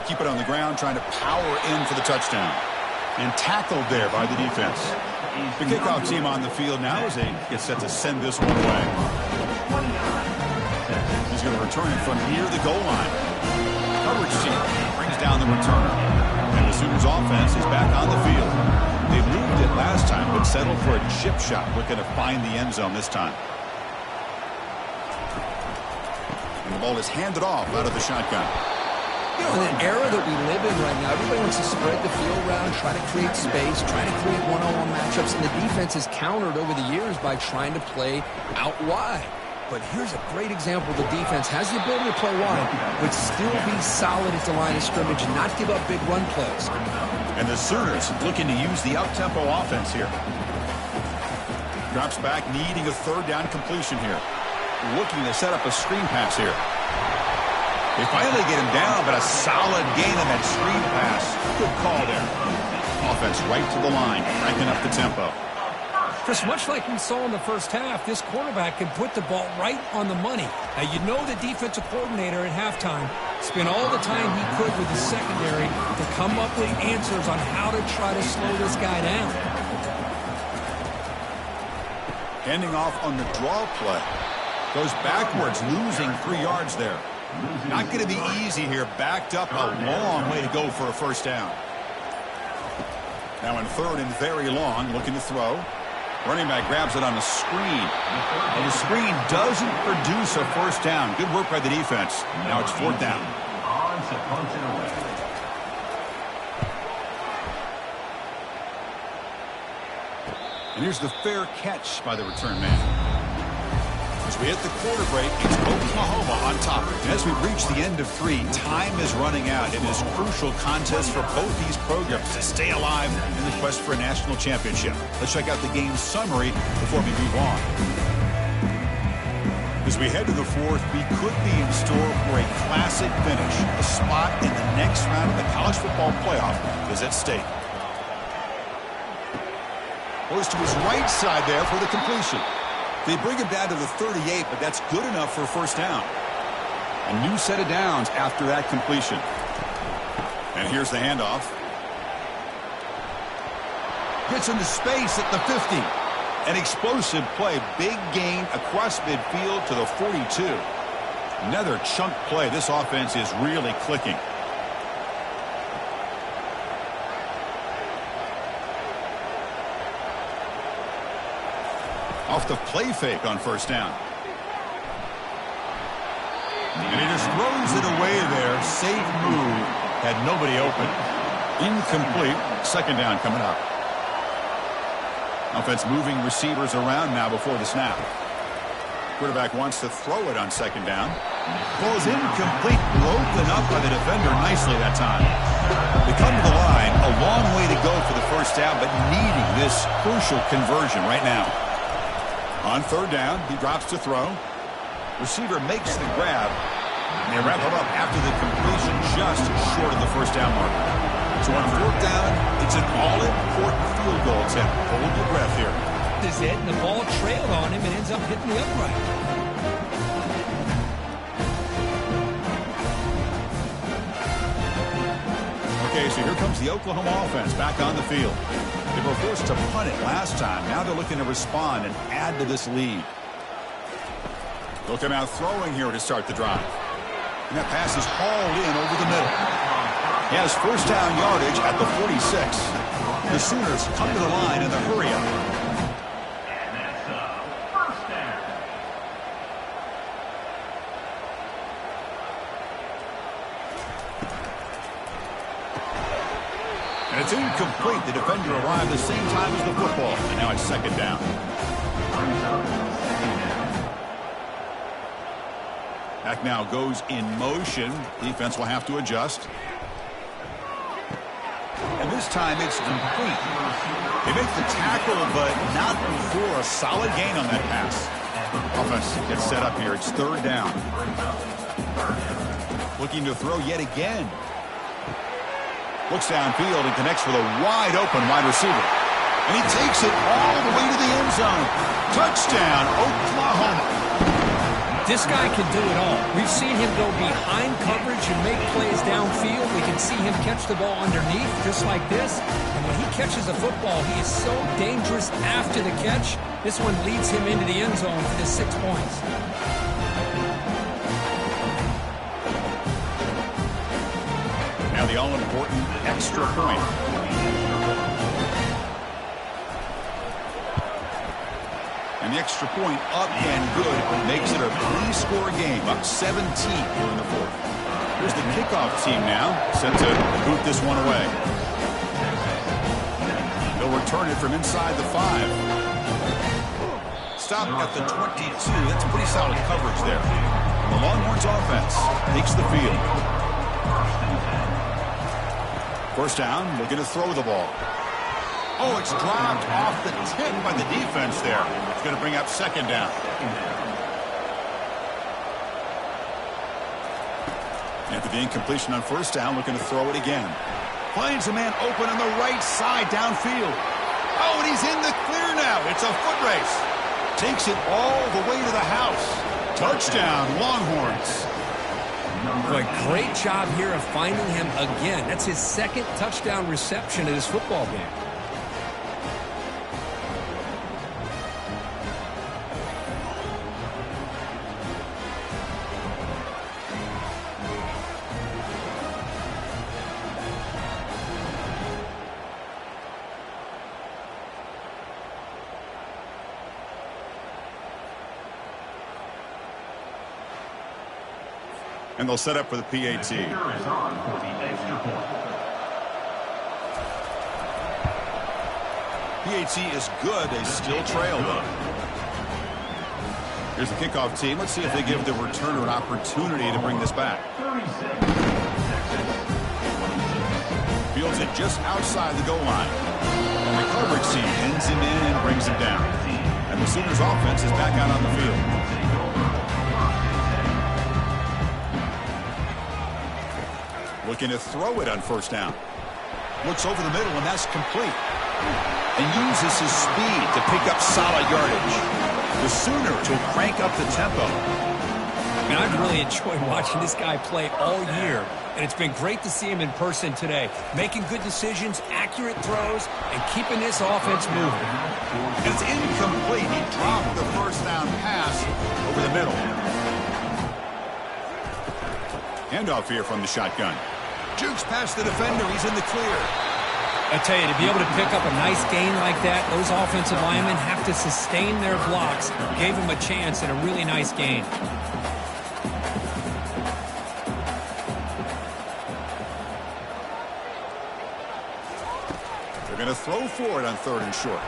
Keep it on the ground, trying to power in for the touchdown. And tackled there by the defense. The kickoff team on the field now as they get set to send this one away. He's going to return it from near the goal line. Coverage team brings down the returner. And the Sooners offense is back on the field. They moved it last time, but settled for a chip shot, looking to find the end zone this time. And the ball is handed off out of the shotgun. You know, in an era that we live in right now, everybody wants to spread the field around, try to create space, try to create one-on-one matchups, and the defense has countered over the years by trying to play out wide. But here's a great example. The defense has the ability to play wide, but still be solid at the line of scrimmage and not give up big run plays. And the Sooners looking to use the up-tempo offense here. Drops back, needing a third down completion here. Looking to set up a screen pass here. They finally get him down, but a solid gain on that screen pass. Good call there. Offense right to the line, cranking up the tempo. Chris, much like we saw in the first half, this quarterback can put the ball right on the money. Now, you know the defensive coordinator at halftime spent all the time he could with the secondary to come up with answers on how to try to slow this guy down. Handing off on the draw play. Goes backwards, losing 3 yards there. Not going to be easy here. Backed up a long way to go for a first down. Now in third and very long, looking to throw. Running back grabs it on the screen. And the screen doesn't produce a first down. Good work by the defense. Now it's fourth down. And here's the fair catch by the return man. As we hit the quarter break, it's Oklahoma on top. And as we reach the end of 3, time is running out in this crucial contest for both these programs to stay alive in the quest for a national championship. Let's check out the game summary before we move on. As we head to the fourth, we could be in store for a classic finish. A spot in the next round of the college football playoff is at stake. Goes to his right side there for the completion. They bring him down to the 38, but that's good enough for a first down. A new set of downs after that completion. And here's the handoff. Gets into space at the 50. An explosive play. Big gain across midfield to the 42. Another chunk play. This offense is really clicking. Off the play fake on first down. And he just throws it away there. Safe move. Had nobody open. Incomplete. Second down coming up. Offense moving receivers around now before the snap. Quarterback wants to throw it on second down. Ball is incomplete. Broken up by the defender nicely that time. They come to the line. A long way to go for the first down, but needing this crucial conversion right now. On third down, he drops to throw. Receiver makes the grab. And they wrap him up after the completion just short of the first down mark. So on fourth down, it's an all-important field goal attempt. Hold your breath here. This is it, and the ball trailed on him and ends up hitting the upright. Okay, so here comes the Oklahoma offense back on the field. They were forced to punt it last time. Now they're looking to respond and add to this lead. They'll come out throwing here to start the drive. And that pass is hauled in over the middle. He has first down yardage at the 46. The Sooners come to the line in the hurry up. And that's first down. And it's incomplete. The defender arrived the same time as the football. And now it's second down. Back now goes in motion. Defense will have to adjust. And this time it's complete. They make the tackle, but not before a solid gain on that pass. Offense gets set up here. It's third down. Looking to throw yet again. Looks downfield and connects with a wide open wide receiver. And he takes it all the way to the end zone. Touchdown, Oklahoma. This guy can do it all. We've seen him go behind coverage and make plays downfield. We can see him catch the ball underneath just like this. And when he catches the football, he is so dangerous after the catch. This one leads him into the end zone for the 6 points. Now the all-important extra point. And the extra point up and good makes it a 3-score game, up 17 here in the fourth. Here's the kickoff team now, set to boot this one away. They'll return it from inside the 5. Stop at the 22. That's pretty solid coverage there. The Longhorns offense takes the field. First down, looking to throw the ball. Oh, it's dropped off the tip by the defense there. It's going to bring up second down. After the incompletion on first down, looking to throw it again. Finds a man open on the right side downfield. Oh, and he's in the clear now. It's a foot race. Takes it all the way to the house. Touchdown, Longhorns. But great job here of finding him again. That's his second touchdown reception in this football game. And they'll set up for the PAT. PAT is good. They still trail, though. Here's the kickoff team. Let's see if they give the returner an opportunity to bring this back. Fields it just outside the goal line. And the coverage team pins him in and brings him down. And the Sooners offense is back out on the field. Looking to throw it on first down. Looks over the middle, and that's complete. And uses his speed to pick up solid yardage. The Sooners will crank up the tempo. And I've really enjoyed watching this guy play all year. And it's been great to see him in person today. Making good decisions, accurate throws, and keeping this offense moving. And it's incomplete. He dropped the first down pass over the middle. Handoff here from the shotgun. Jukes past the defender. He's in the clear. I tell you, to be able to pick up a nice gain like that, those offensive linemen have to sustain their blocks. Gave him a chance at a really nice gain. They're going to throw for it on 3rd and short.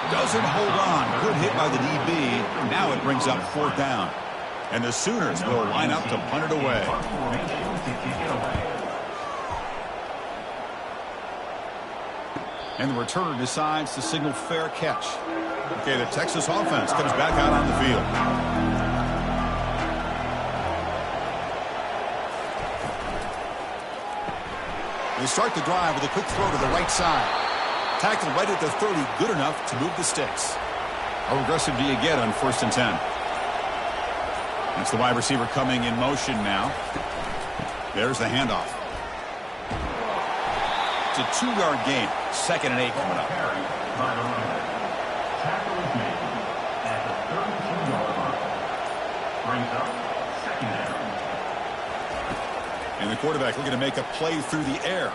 Doesn't hold on. Good hit by the DB. Now it brings up 4th down. And the Sooners will line up to punt it away. And the returner decides to signal fair catch. Okay, the Texas offense comes back out on the field. They start the drive with a quick throw to the right side. Tackle right at the 30, good enough to move the sticks. How aggressive do you get on 1st and 10? That's the wide receiver coming in motion now. There's the handoff. It's a 2-yard gain. 2nd and 8 coming up. Tackle is made at the 32-yard line. Brings up 2nd down. And the quarterback looking to make a play through the air.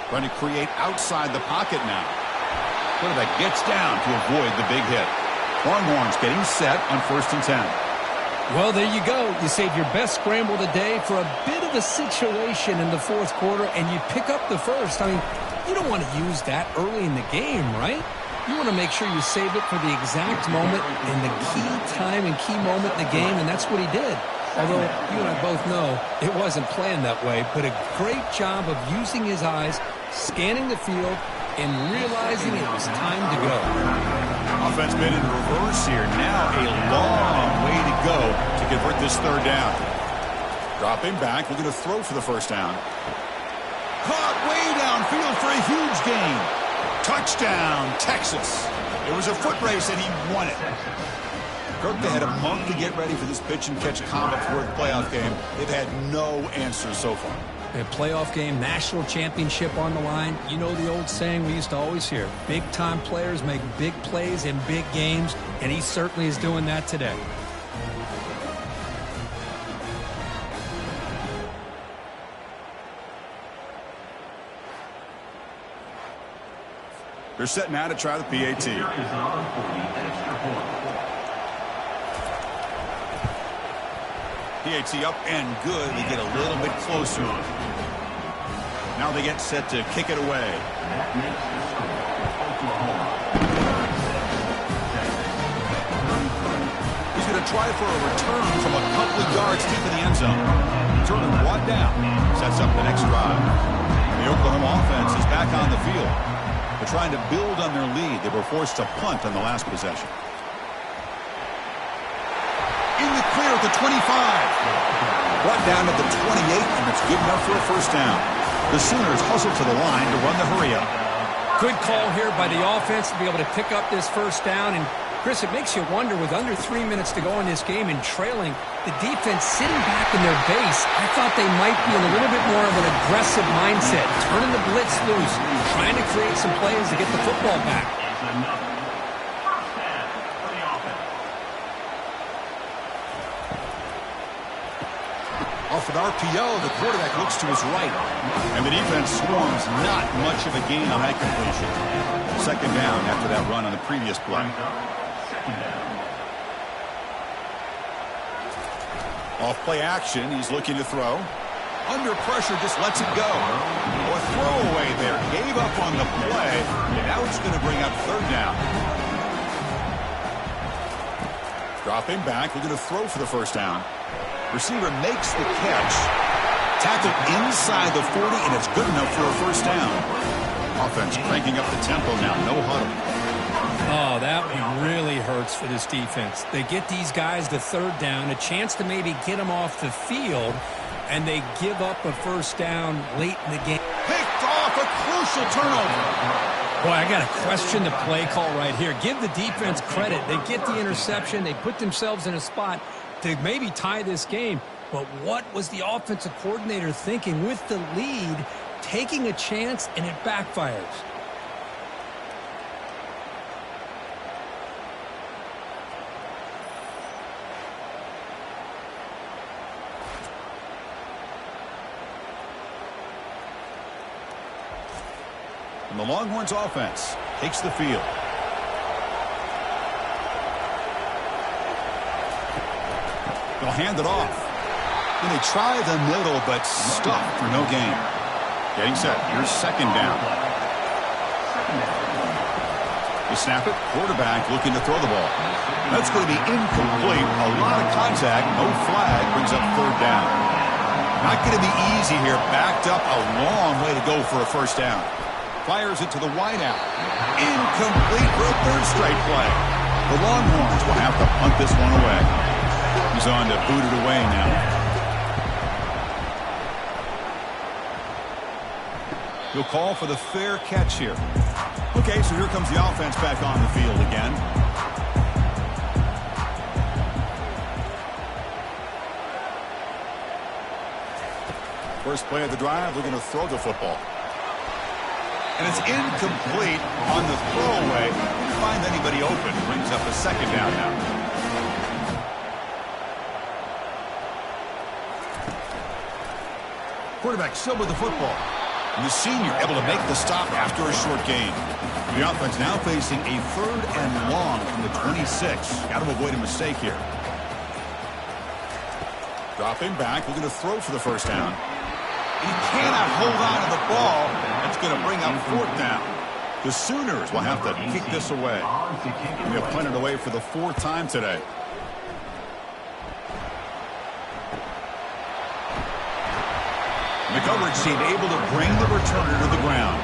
Trying to create outside the pocket now. Quarterback gets down to avoid the big hit. Longhorns getting set on 1st and 10. Well, there you go. You saved your best scramble today for a bit of a situation in the 4th quarter, and you pick up the first. I mean, you don't want to use that early in the game, right? You want to make sure you save it for the exact moment and the key time and key moment in the game, and that's what he did. Although you and I both know it wasn't planned that way, but a great job of using his eyes, scanning the field, and realizing it was time to go. Offense been in reverse here. Now a long way to go to convert this 3rd down. Dropping back, looking to throw for the 1st down. Caught way downfield for a huge gain. Touchdown, Texas. It was a foot race and he won it. Kirk, they had a month to get ready for this pitch-and-catch Combat Fourth playoff game. They've had no answers so far. A playoff game, national championship on the line. You know the old saying we used to always hear. Big-time players make big plays in big games, and he certainly is doing that today. They're set now to try the PAT. PAT up and good. They get a little bit closer. Now they get set to kick it away. He's going to try for a return from a couple of yards deep in the end zone. Turner brought down. Sets up the next drive. The Oklahoma offense is back on the field. They're trying to build on their lead. They were forced to punt on the last possession. In the clear at the 25. Brought down at the 28, and it's good enough for a 1st down. The Sooners hustle to the line to run the hurry-up. Good call here by the offense to be able to pick up this 1st down. And, Chris, it makes you wonder, with under 3 minutes to go in this game and trailing, the defense sitting back in their base, I thought they might be in a little bit more of an aggressive mindset, turning the blitz loose, trying to create some plays to get the football back. Off an RPO, the quarterback looks to his right. And the defense swarms not much of a gain on that completion. 2nd down after that run on the previous play. Off play action, he's looking to throw. Under pressure, just lets it go. Or throwaway there, gave up on the play. And now it's going to bring up 3rd down. Dropping back, we're going to throw for the 1st down. Receiver makes the catch. Tackled inside the 40, and it's good enough for a 1st down. Offense cranking up the tempo now, no huddle. Oh, that one really hurts for this defense. They get these guys the 3rd down, a chance to maybe get them off the field, and they give up a 1st down late in the game. Picked off, a crucial turnover. Boy, I got to question the play call right here. Give the defense credit. They get the interception. They put themselves in a spot to maybe tie this game. But what was the offensive coordinator thinking with the lead, taking a chance, and it backfires? And the Longhorns offense takes the field. They'll hand it off. And they try the middle, but stuck for no gain. Getting set. Here's second down. They snap it. Quarterback looking to throw the ball. That's going to be incomplete. A lot of contact. No flag. Brings up third down. Not going to be easy here. Backed up a long way to go for a first down. Fires it to the wideout. Incomplete for a third straight play. The Longhorns will have to punt this one away. He's on to boot it away now. He'll call for the fair catch here. Okay, so here comes the offense back on the field again. First play of the drive, looking to throw the football. And it's incomplete on the throwaway. Didn't find anybody open. Brings up a second down now. Quarterback still with the football. And the senior able to make the stop after a short gain. The offense now facing a third and long from the 26. Got to avoid a mistake here. Dropping back, looking to throw for the first down. He cannot hold on to the ball. That's going to bring up fourth down. The Sooners will have to kick this away. They have punted away for the fourth time today. The coverage team able to bring the returner to the ground.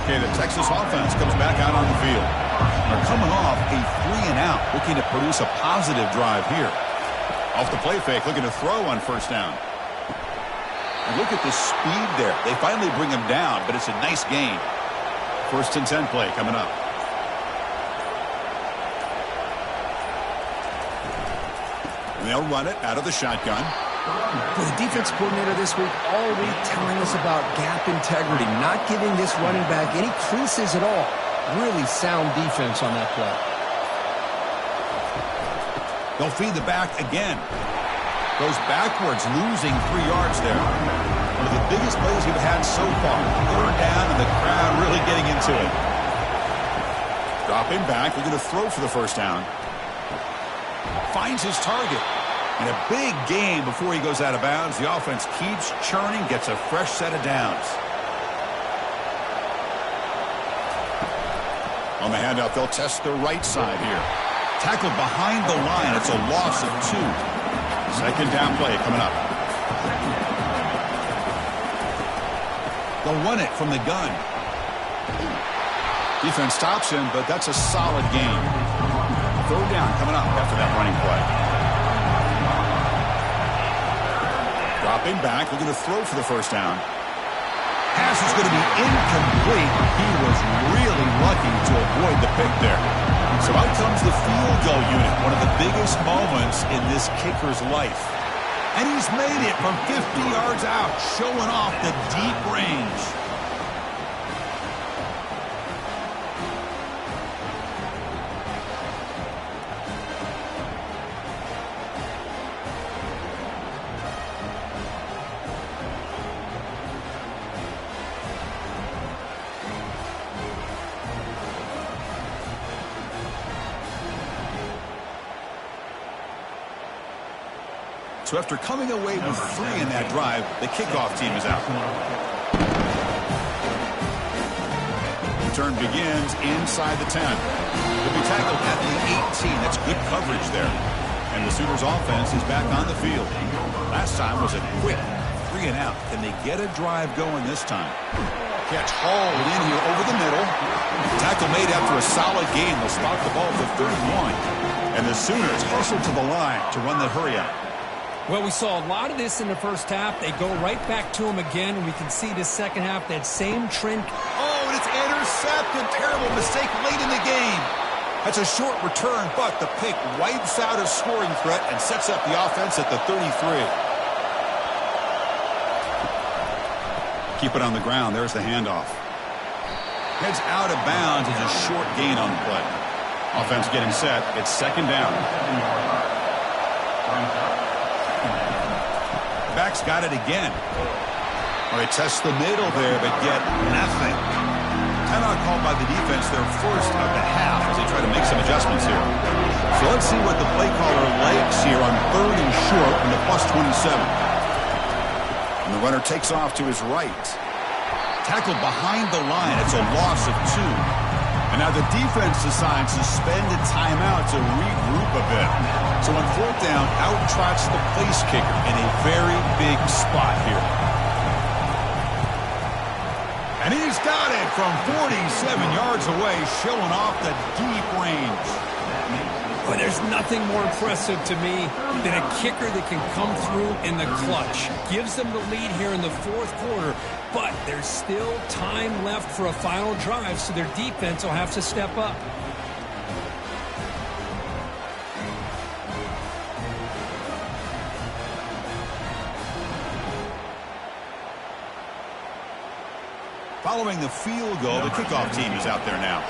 Okay, the Texas offense comes back out on the field. They're coming off a 3-and-out, looking to produce a positive drive here. Off the play fake, looking to throw on first down. And look at the speed there. They finally bring him down, but it's a nice gain. First and 10 play coming up. And they'll run it out of the shotgun. For the defense coordinator this week, all week telling us about gap integrity, not giving this running back any creases at all. Really sound defense on that play. They'll feed the back again. Goes backwards, losing 3 yards there. One of the biggest plays we've had so far. Third down, and the crowd really getting into it. Dropping back, looking to throw for the first down. Finds his target. And a big gain before he goes out of bounds. The offense keeps churning, gets a fresh set of downs. On the handout, they'll test the right side here. Tackled behind the line. It's a loss of 2. Second down play coming up. They'll run it from the gun. Defense stops him, but that's a solid gain. Third down coming up after that running play. Dropping back, looking to throw for the first down. Pass is going to be incomplete. He was really lucky to avoid the pick there. So out comes the field goal unit, one of the biggest moments in this kicker's life. And he's made it from 50 yards out, showing off the deep range. So after coming away with 3 in that drive, the kickoff team is out. Return begins inside the 10. He'll be tackled at the 18. That's good coverage there. And the Sooners offense is back on the field. Last time was a quick 3-and-out. Can they get a drive going this time? Catch hauled in here over the middle. Tackle made after a solid gain. They'll spot the ball for 31. And the Sooners hustle to the line to run the hurry out. Well, we saw a lot of this in the first half. They go right back to him again, and we can see the second half, that same trend. Oh, and it's intercepted. Terrible mistake late in the game. That's a short return, but the pick wipes out a scoring threat and sets up the offense at the 33. Keep it on the ground. There's the handoff. Heads out of bounds as a short gain on the play. Offense getting set. It's second down. Back's got it again. All right, test the middle there, but get nothing. Timeout called by the defense, their first of the half, as they try to make some adjustments here. So let's see what the play caller likes here on 3rd and short from the +27. And the runner takes off to his right. Tackled behind the line. It's a loss of 2. And now the defense decides to spend a timeout to regroup a bit. So on 4th down, out trots the place kicker in a very big spot here. And he's got it from 47 yards away, showing off the deep range. Well, there's nothing more impressive to me than a kicker that can come through in the clutch. Gives them the lead here in the 4th quarter, but there's still time left for a final drive, so their defense will have to step up. Following the field goal, the kickoff team is out there now.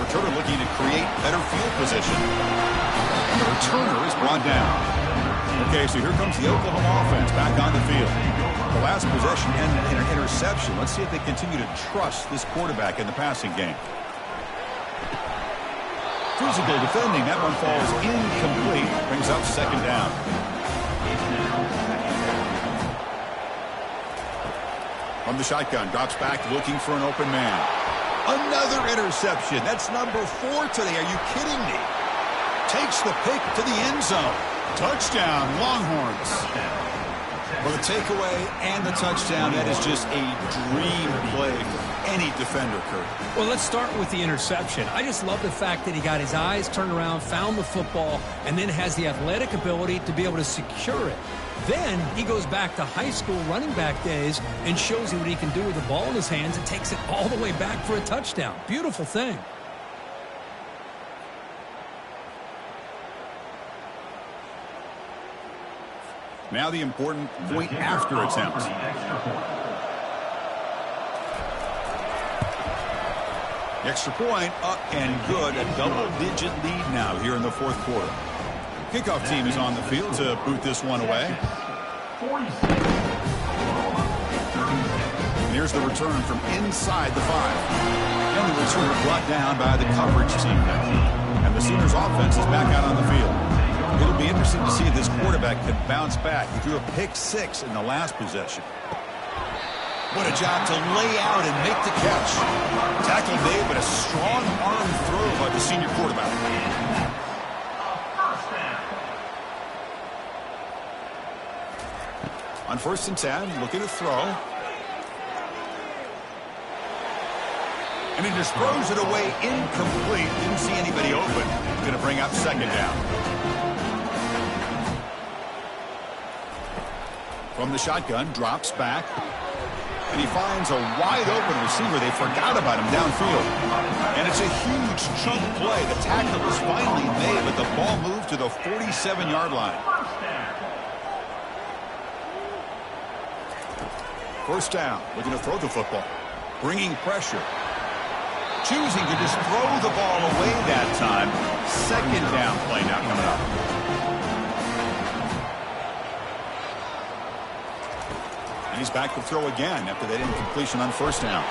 Returner looking to create better field position. And the returner is brought down. Okay, so here comes the Oklahoma offense back on the field. The last possession ended in an interception. Let's see if they continue to trust this quarterback in the passing game. Physical defending. That one falls incomplete. Brings up 2nd down. From the shotgun, drops back looking for an open man. Another interception. That's number 4 today. Are you kidding me? Takes the pick to the end zone. Touchdown, Longhorns. Well, the takeaway and the touchdown, that is just a dream play for any defender, Kurt. Well, let's start with the interception. I just love the fact that he got his eyes turned around, found the football, and then has the athletic ability to be able to secure it. Then he goes back to high school running back days and shows you what he can do with the ball in his hands and takes it all the way back for a touchdown. Beautiful thing. Now the important point after attempt. The extra point up and good. A double-digit lead now here in the 4th quarter. Kickoff team is on the field to boot this one away. And here's the return from inside the 5. And the returner brought down by the coverage team now. And the Sooners offense is back out on the field. It'll be interesting to see if this quarterback can bounce back. He threw a pick-6 in the last possession. What a job to lay out and make the catch. Tackle made, but a strong arm throw by the senior quarterback. On 1st and 10, looking to throw. And he just throws it away incomplete. Didn't see anybody open. Going to bring up 2nd down. From the shotgun, drops back. And he finds a wide-open receiver. They forgot about him downfield. And it's a huge chunk play. The tackle was finally made, but the ball moved to the 47-yard line. 1st down, looking to throw the football. Bringing pressure. Choosing to just throw the ball away that time. 2nd down play now coming up. And he's back to throw again after that incompletion on 1st down.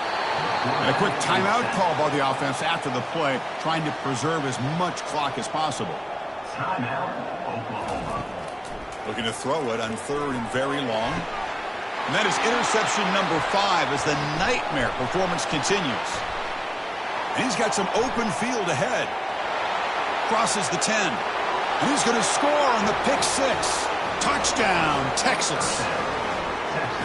And a quick timeout call by the offense after the play, trying to preserve as much clock as possible. Timeout, Oklahoma. Looking to throw it on 3rd and very long. And that is interception number 5 as the nightmare performance continues. And he's got some open field ahead. Crosses the 10. And he's going to score on the pick-6. Touchdown, Texas.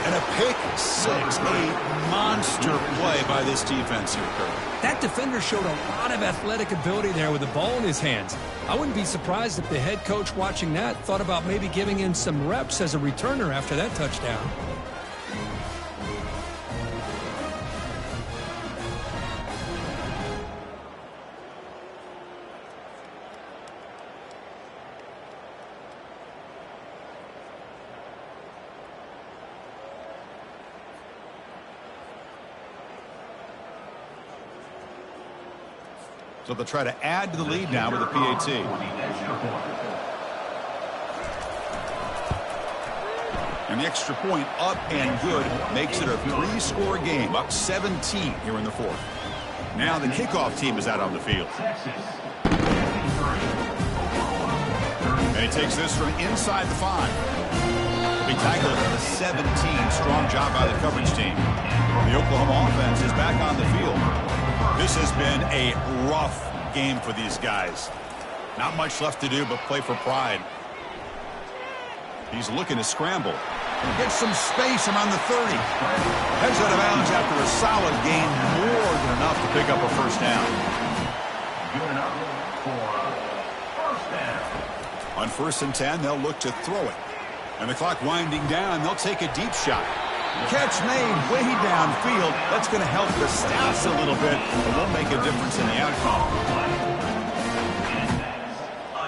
And a pick-6. A monster play by this defense here, Kurt. That defender showed a lot of athletic ability there with the ball in his hands. I wouldn't be surprised if the head coach watching that thought about maybe giving him some reps as a returner after that touchdown. So they'll try to add to the lead now with a PAT. And the extra point up and good makes it a 3-score game, up 17 here in the fourth. Now the kickoff team is out on the field. And he takes this from inside the 5. He tackled at the 17. Strong job by the coverage team. The Oklahoma offense is back on the field. This has been a rough game for these guys. Not much left to do but play for pride. He's looking to scramble. Get some space around the 30. Heads out of bounds after a solid gain, more than enough to pick up a first down. Good enough for first down. On 1st and 10, they'll look to throw it. And the clock winding down, they'll take a deep shot. Catch made way downfield. That's going to help the stats a little bit, but won't make a difference in the outcome.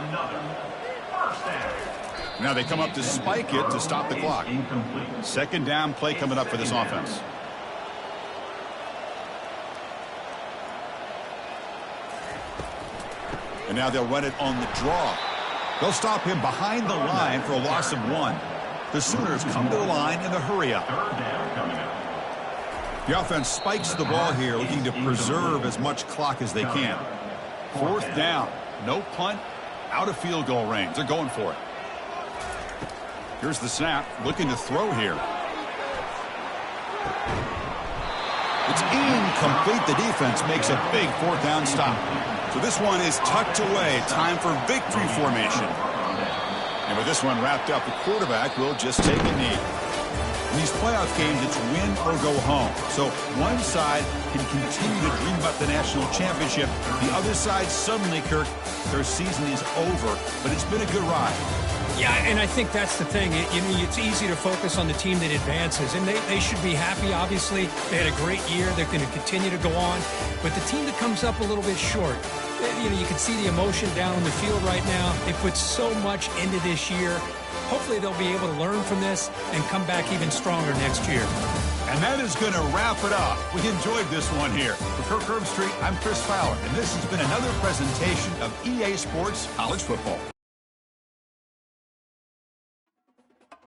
Another first down. Now they come up to spike it to stop the clock. Second down play coming up for this offense. And now they'll run it on the draw. They'll stop him behind the line for a loss of 1. The Sooners come to the line in the hurry-up. The offense spikes the ball here, looking to preserve as much clock as they can. 4th down. No punt. Out of field goal range. They're going for it. Here's the snap. Looking to throw here. It's incomplete. The defense makes a big 4th down stop. So this one is tucked away. Time for victory formation. And with this one wrapped up, the quarterback will just take a knee. In these playoff games, it's win or go home. So one side can continue to dream about the national championship. The other side, suddenly, Kirk, their season is over. But it's been a good ride. Yeah, and I think that's the thing. It's easy to focus on the team that advances, and they should be happy, obviously. They had a great year. They're going to continue to go on. But the team that comes up a little bit short, you can see the emotion down on the field right now. They put so much into this year. Hopefully they'll be able to learn from this and come back even stronger next year. And that is going to wrap it up. We enjoyed this one here. For Kirk Herbstreit, I'm Chris Fowler, and this has been another presentation of EA Sports College Football.